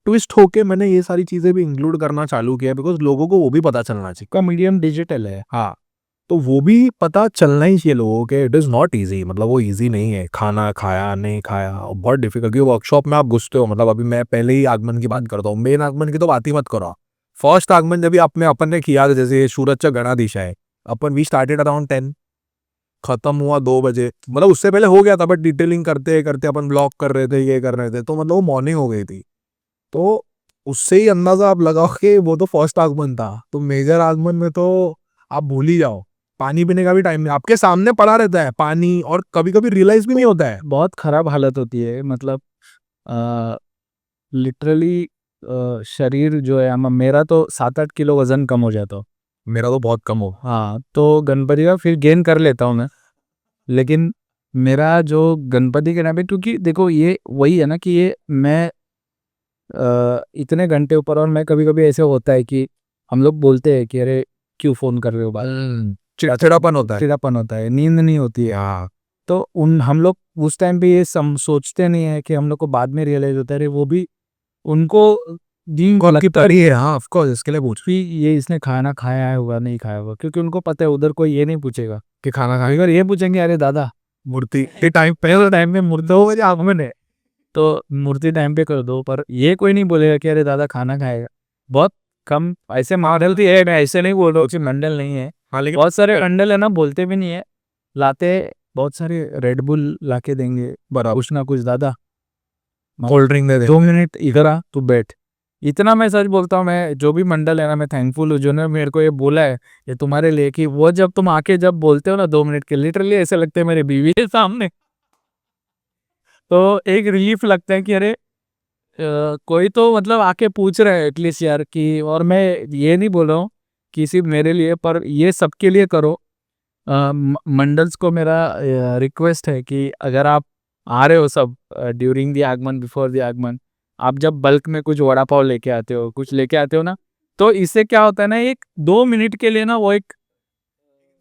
ट्विस्ट होके मैंने ये सारी चीजें भी इंक्लूड करना चालू किया, बिकॉज लोगों को वो भी पता चलना चाहिए। का मीडियम डिजिटल है। हाँ, तो वो भी पता चलना ही चाहिए लोगों के। इट इज़ नॉट ईजी, मतलब वो ईजी नहीं है, खाना खाया नहीं खाया बहुत डिफिकल्ट। क्योंकि वर्कशॉप में आप घुसते हो, मतलब अभी मैं पहले ही आगमन की बात करता हूँ, मेन आगमन की तो बात ही मत करो। फर्स्ट आगमन जब अपन ने किया था, जैसे सूरजचा गणाधीश है, अपन वी स्टार्टेड अराउंड 10, खत्म हुआ 2 बजे, मतलब उससे पहले हो गया था, बट डिटेलिंग करते करते अपन ब्लॉक कर रहे थे, ये कर रहे थे, तो मतलब वो मॉर्निंग हो गई थी। तो उससे ही अंदाजा आप लगाओ कि वो तो फर्स्ट आगमन था। तो मेजर आगमन में तो आप भूल ही जाओ, पानी पीने का भी टाइम नहीं, आपके सामने पड़ा रहता है पानी, और कभी कभी रियलाइज भी नहीं होता है। बहुत खराब हालत होती है, मतलब लिटरली शरीर जो है मेरा तो 7-8 किलो वजन कम हो जाता हो। मेरा तो बहुत कम हो। हाँ, तो गणपति का फिर गेन कर लेता हूँ मैं, लेकिन मेरा जो गणपति के नाम पे, क्योंकि देखो ये वही है ना कि ये मैं इतने घंटे ऊपर, और मैं कभी कभी ऐसे होता है कि हम लोग बोलते हैं कि अरे क्यों फ़ोन कर रहे हो, बात चिड़चिड़ापन होता है। चिड़ापन होता है, नींद नहीं होती है। हाँ, तो उन हम लोग उस टाइम पे ये सोचते नहीं है कि हम लोग को बाद में रियलाइज होता है, अरे वो भी उनको दिन आपकी लगता परी है। हाँ, ऑफ कोर्स, इसके लिए पूछ कि ये इसने खाना खाया है हुआ नहीं खाया हुआ, क्योंकि उनको पता है उधर कोई ये नहीं पूछेगा। कि खाना खाएगा अगर ये पूछेंगे अरे दादा मूर्ति के टाइम पे। पहले टाइम पे मूर्ति हो गई आँख में, तो मूर्ति टाइम पे कर दो, पर ये कोई नहीं बोलेगा कि अरे दादा खाना खाएगा। बहुत कम ऐसे मॉडल भी है, मैं ऐसे नहीं बोल रहा हूँ कि मंडल नहीं है, हाँ, लेकिन बहुत सारे मंडल है ना, बोलते भी नहीं है, लाते बहुत सारे रेड बुल ला के देंगे, बराबर, कुछ ना कुछ, दादा कोल्ड ड्रिंक दे दे। 2 मिनट इधर आ, तू बैठ। इतना मैं सच बोलता हूँ, मैं जो भी मंडल है ना, मैं थैंकफुल हूँ जो ने मेरे को ये बोला है ये तुम्हारे लिए, कि वो जब तुम आके जब बोलते हो ना 2 मिनट के, लिटरली ऐसे लगते हैं मेरे बीवी के सामने, तो एक रिलीफ लगता है कि अरे कोई तो मतलब आके पूछ रहा है एटलीस्ट यार, कि और मैं ये नहीं बोल रहा हूँ कि सिर्फ मेरे लिए, पर ये सबके लिए करो। मंडल्स को मेरा रिक्वेस्ट है कि अगर आप आ रहे हो सब ड्यूरिंग द आगमन, बिफोर द आगमन, आप जब बल्क में कुछ वड़ा पाव लेके आते हो, कुछ लेके आते हो ना, तो इससे क्या होता है ना, एक 2 मिनट के लिए ना वो एक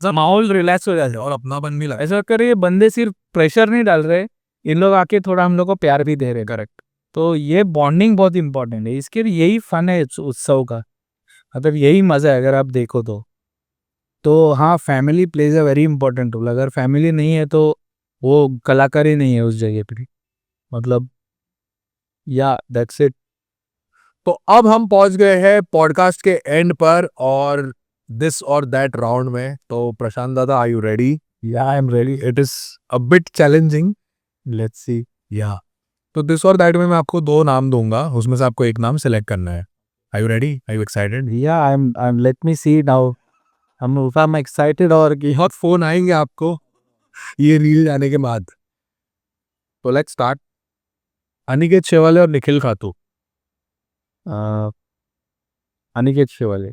माहौल रिलैक्स हो जाता है, और अपनापन भी लगा। ऐसा कर ये बंदे सिर्फ प्रेशर नहीं डाल रहे, इन लोग आके थोड़ा हम लोग को प्यार भी दे रहे। करेक्ट। तो ये बॉन्डिंग बहुत इंपॉर्टेंट है, इसके लिए यही फन है इस उत्सव का, मतलब यही मजा है अगर आप देखो तो हाँ, family plays a very important role. अगर फैमिली नहीं है तो वो कलाकारी नहीं है उस जगह पे, मतलब या दैट्स इट। तो अब हम पहुंच गए हैं पॉडकास्ट के एंड पर, और दिस और दैट राउंड में। तो प्रशांत दादा, are you ready? Yeah I am ready, it is a bit challenging. Let's see. या तो दिस और दैट में मैं आपको 2 नाम दूंगा, उसमें से आपको एक नाम सेलेक्ट करना है। Are you ready? Are you excited? Yeah I am let me see now, I'm excited, और कि बहुत फोन आएंगे आपको ये रील जाने के बाद। तो लेट्स स्टार्ट। अनिकेत शेवाले और निखिल खातू। अ, अनिकेत शेवाले।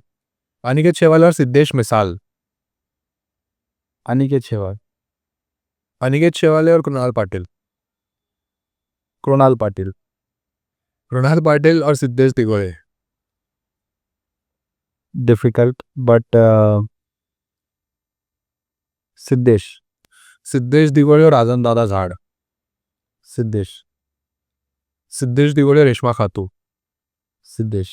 अनिकेत शेवाले और सिद्धेश मिसाल। अनिकेत शेवाल। अनिकेत शेवाले और कृणाल पाटिल। कृणाल पाटिल। कृणाल पाटिल और सिद्धेश दिगोड़े। Difficult but Siddhesh. सिद्धेश दिगोड़े और आजम दादा झाड़। सिद्धेश। सिद्धेश दिगोड़े रेशमा खातू। Siddhesh.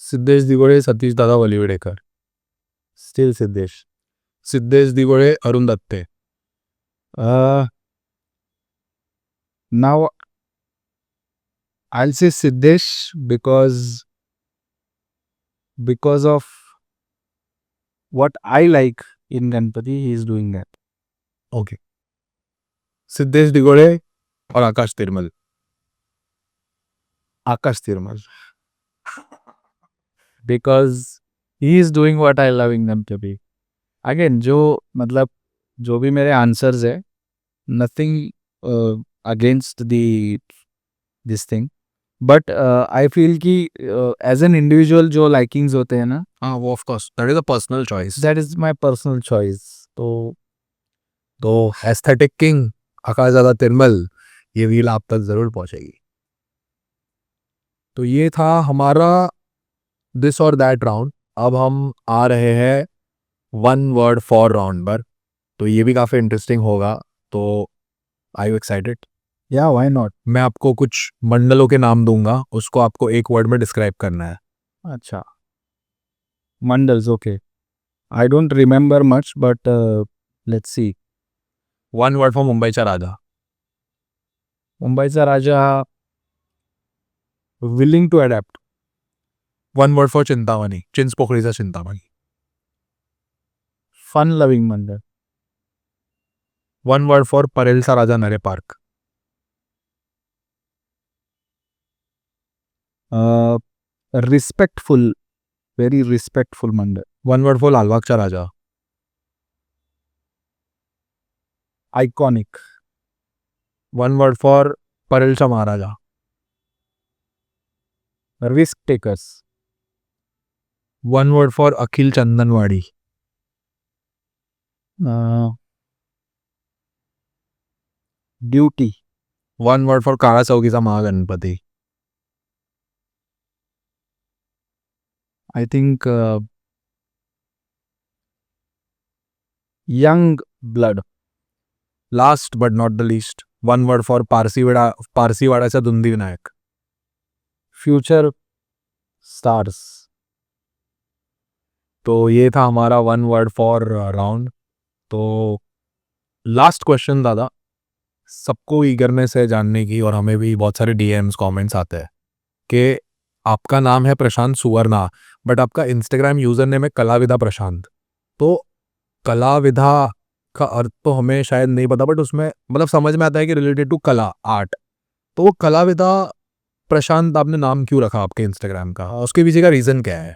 Siddhesh Digode Satish Dada Walivadekar. Still Siddhesh. Siddhesh Digode Arun Datte. Now I'll say Siddesh because of what I like in Ganpati, he is doing that. Okay. Siddhesh Digode और Akash Tirumala. Akash Tirmal. Because he is doing what I love in Ganpati. Again, जो मतलब जो भी मेरे आंसर्स है, nothing against this thing, but I feel कि as an individual जो likings होते हैं ना, हाँ, वो of course that is a personal choice. that is my personal choice. तो एस्थेटिक किंग आकाश दादा तिरमल, ये रील आप तक जरूर पहुंचेगी। तो ये था हमारा दिस और दैट राउंड। अब हम आ रहे हैं 1 वर्ड फॉर राउंड पर। तो ये भी काफी इंटरेस्टिंग होगा। तो I you excited? Yeah, why not? मैं आपको कुछ मंडलों के नाम दूंगा, उसको आपको 1 वर्ड में डिस्क्राइब करना है। अच्छा, Mandals, okay. I don't remember much, but let's see. 1 word for मुंबईचा राजा। मुंबईचा राजा, willing to adapt. 1 word for Chintamani, चिंचपोकळीचा Chintamani. Fun loving Mandal. 1 word for परेलचा राजा Nare park. Respectful, very respectful Mandal. 1 word for लालबागचा राजा। आइकॉनिक, वन वर्ड फॉर परिलचा महाराजा, risk takers, one word for Akhil Chandanwadi, duty, one word for Kala चौकीचा Mahaganpati, I think young blood, last but not the least one word for पारसीवाडाचा Dhundi Vinayak. Future stars. तो ये था हमारा one word for round. तो last question Dada, सबको eagerness है जानने की और हमें भी बहुत सारे डीएम्स कमेंट्स आते हैं कि आपका नाम है प्रशांत सुवर्णा बट आपका इंस्टाग्राम यूज़र नेम है कलाविदा प्रशांत. तो कलाविदा का अर्थ तो हमें शायद नहीं पता बट उसमें मतलब समझ में आता है कि रिलेटेड टू कला आर्ट. तो वो कलाविदा प्रशांत आपने नाम क्यों रखा आपके इंस्टाग्राम का, उसके पीछे का रीज़न क्या है?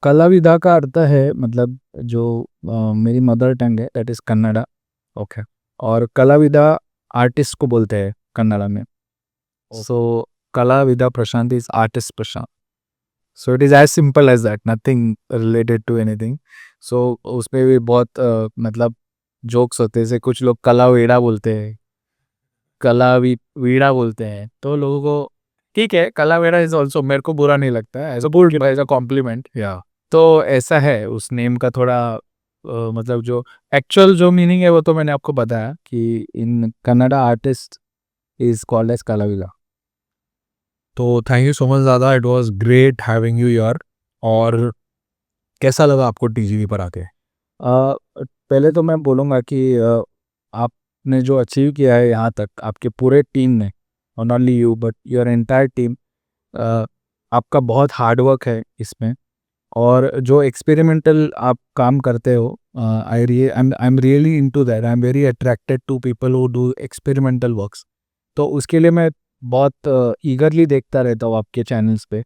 कलाविदा का अर्थ है मतलब जो मेरी मदर टंग है दैट इज़ कन्नड़ा. ओके. और कलाविदा आर्टिस्ट को बोलते हैं कन्नड़ा में. So Kalavida Prashant is artist Prashant. So it is as simple as that, nothing related to anything. सो उसमें भी बहुत मतलब जोक्स होते हैं. जैसे कुछ लोग कलावेड़ा बोलते हैं, वीड़ा बोलते हैं. तो लोगों को ठीक है, कलावेड़ा इज ऑल्सो, मेरे को बुरा नहीं लगता है, as a good, as a compliment. या तो ऐसा है उस नेम का थोड़ा मतलब जो एक्चुअल जो मीनिंग है वो तो मैंने आपको बताया कि in Kannada artist is called as कलाविदा. तो thank you so much Dada, it was great having you यार. और कैसा लगा आपको टीजीवी पर आके? पहले तो मैं बोलूँगा कि आपने जो अचीव किया है यहाँ तक, आपके पूरे टीम ने, और not only you but your entire team, आपका बहुत हार्ड वर्क है इसमें. और जो एक्सपेरिमेंटल आप काम करते हो, I am really into that. I am very attracted to people who do experimental works. तो उसके लिए मैं बहुत ईगरली देखता रहता हूँ आपके चैनल्स पे.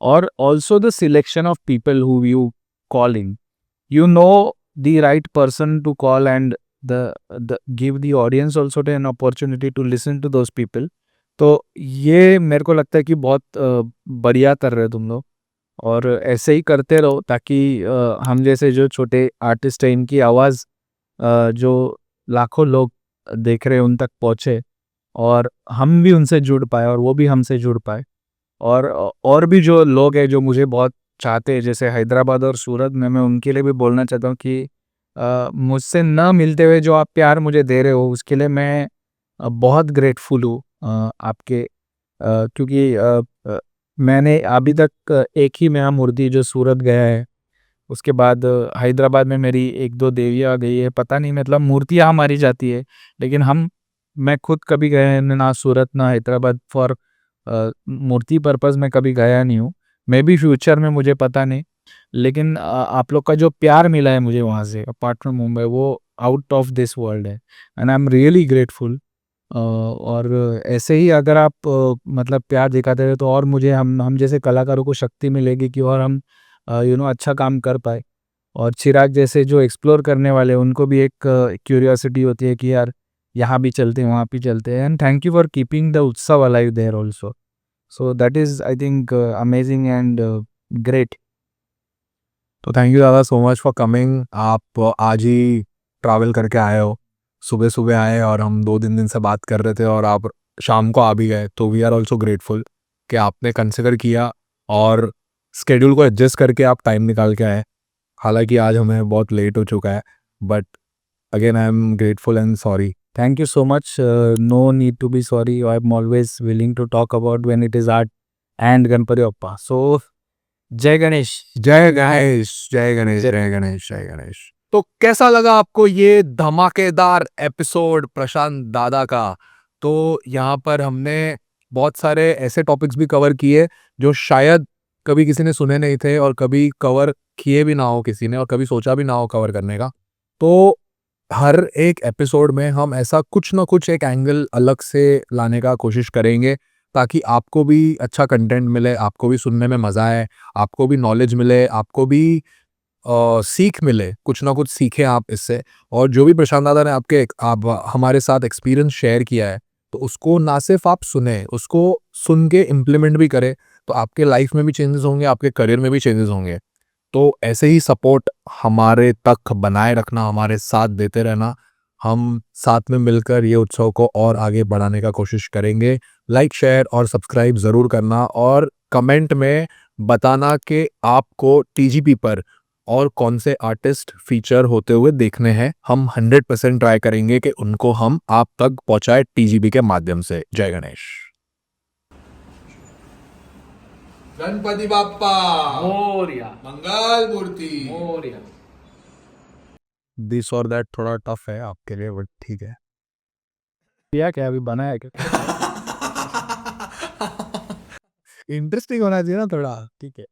और also the selection of people who you call in, you know the right person to call, and the give the audience also an opportunity to listen to those people. तो ये मेरे को लगता है कि बहुत बढ़िया कर रहे हो तुम लोग. और ऐसे ही करते रहो ताकि हम जैसे जो छोटे आर्टिस्ट हैं इनकी आवाज़ जो लाखों लोग देख रहे हैं उन तक पहुँचे, और हम भी उनसे जुड़ पाए और वो भी हमसे जुड़ पाए. और भी जो लोग हैं जो मुझे बहुत चाहते हैं, जैसे हैदराबाद और सूरत में, मैं उनके लिए भी बोलना चाहता हूँ कि मुझसे न मिलते हुए जो आप प्यार मुझे दे रहे हो उसके लिए मैं बहुत ग्रेटफुल हूँ आपके. क्योंकि मैंने अभी तक एक ही मेरा मूर्ति जो सूरत गया है, उसके बाद हैदराबाद में मेरी एक दो देवियाँ गई है. पता नहीं मतलब मूर्तियाँ हमारी जाती है, लेकिन मैं खुद कभी गया है ना सूरत ना हैदराबाद फॉर मूर्ति पर्पज़. मैं कभी गया नहीं हूँ. मे बी फ्यूचर में, मुझे पता नहीं. लेकिन आप लोग का जो प्यार मिला है मुझे वहाँ से, अपार्ट फ्रॉम मुंबई, वो आउट ऑफ दिस वर्ल्ड है. And I am really grateful. और ऐसे ही अगर आप मतलब प्यार दिखाते रहे तो और मुझे हम जैसे कलाकारों को शक्ति मिलेगी कि और हम अच्छा काम कर पाए. और चिराग जैसे जो एक्सप्लोर करने वाले हैं उनको भी एक क्यूरियोसिटी होती है कि यार यहाँ भी चलते हैं, वहाँ भी चलते हैं. And thank you for keeping the उत्सव alive there also. So that is I think amazing and great. तो thank you Dada so much for coming. आप आज ही ट्रैवल करके आए हो, सुबह सुबह आए और हम 2-3 दिन से बात कर रहे थे और आप शाम को आ भी गए. तो वी आर ऑल्सो ग्रेटफुल कि आपने कंसिडर किया और स्केड्यूल को एडजस्ट करके आप टाइम निकाल के आए. हालांकि आज हमें बहुत लेट हो चुका है but again I am grateful and sorry. Thank you so much. No need to be sorry. I'm always willing to talk about when it is art and Ganpati Bappa. So, Jai Ganesh. जय गणेश, जय गणेश, जय गणेश, जय गणेश. तो कैसा लगा आपको ये धमाकेदार एपिसोड प्रशांत दादा का? तो यहाँ पर हमने बहुत सारे ऐसे टॉपिक्स भी कवर किए जो शायद कभी किसी ने सुने नहीं थे और कभी कवर किए भी ना हो किसी ने और कभी सोचा भी ना हो कवर करने का. तो हर एक एपिसोड में हम ऐसा कुछ ना कुछ एक एंगल अलग से लाने का कोशिश करेंगे ताकि आपको भी अच्छा कंटेंट मिले, आपको भी सुनने में मज़ा आए, आपको भी नॉलेज मिले, आपको भी सीख मिले, कुछ ना कुछ सीखें आप इससे। और जो भी प्रशांत दादा ने आप हमारे साथ एक्सपीरियंस शेयर किया है, तो उसको ना सिर्फ आप सुने, उसको सुन के इम्प्लीमेंट भी करें, तो आपके लाइफ में भी चेंजेस होंगे, आपके करियर में भी चेंजेस होंगे। तो ऐसे ही सपोर्ट हमारे तक बनाए रखना, हमारे साथ देते रहना। हम साथ में मिलकर ये उत्सव को और आगे बढ़ाने का कोशिश करेंगे। लाइक, शेयर और सब्सक्राइब ज़रूर करना, और कमेंट में बताना कि आपको टीजीपी पर और कौन से आर्टिस्ट फीचर होते हुए देखने हैं। हम 100% ट्राई करेंगे कि उनको हम आप तक पहुंचाए टीजीपी के माध्यम से। जय गणेश। गणपति बाप्पा मोरया मंगल मूर्ति। मोरया। दिस और दैट थोड़ा टफ है आपके लिए, बट ठीक है। किया क्या अभी बनाया क्या इंटरेस्टिंग होना चाहिए ना थोड़ा। ठीक है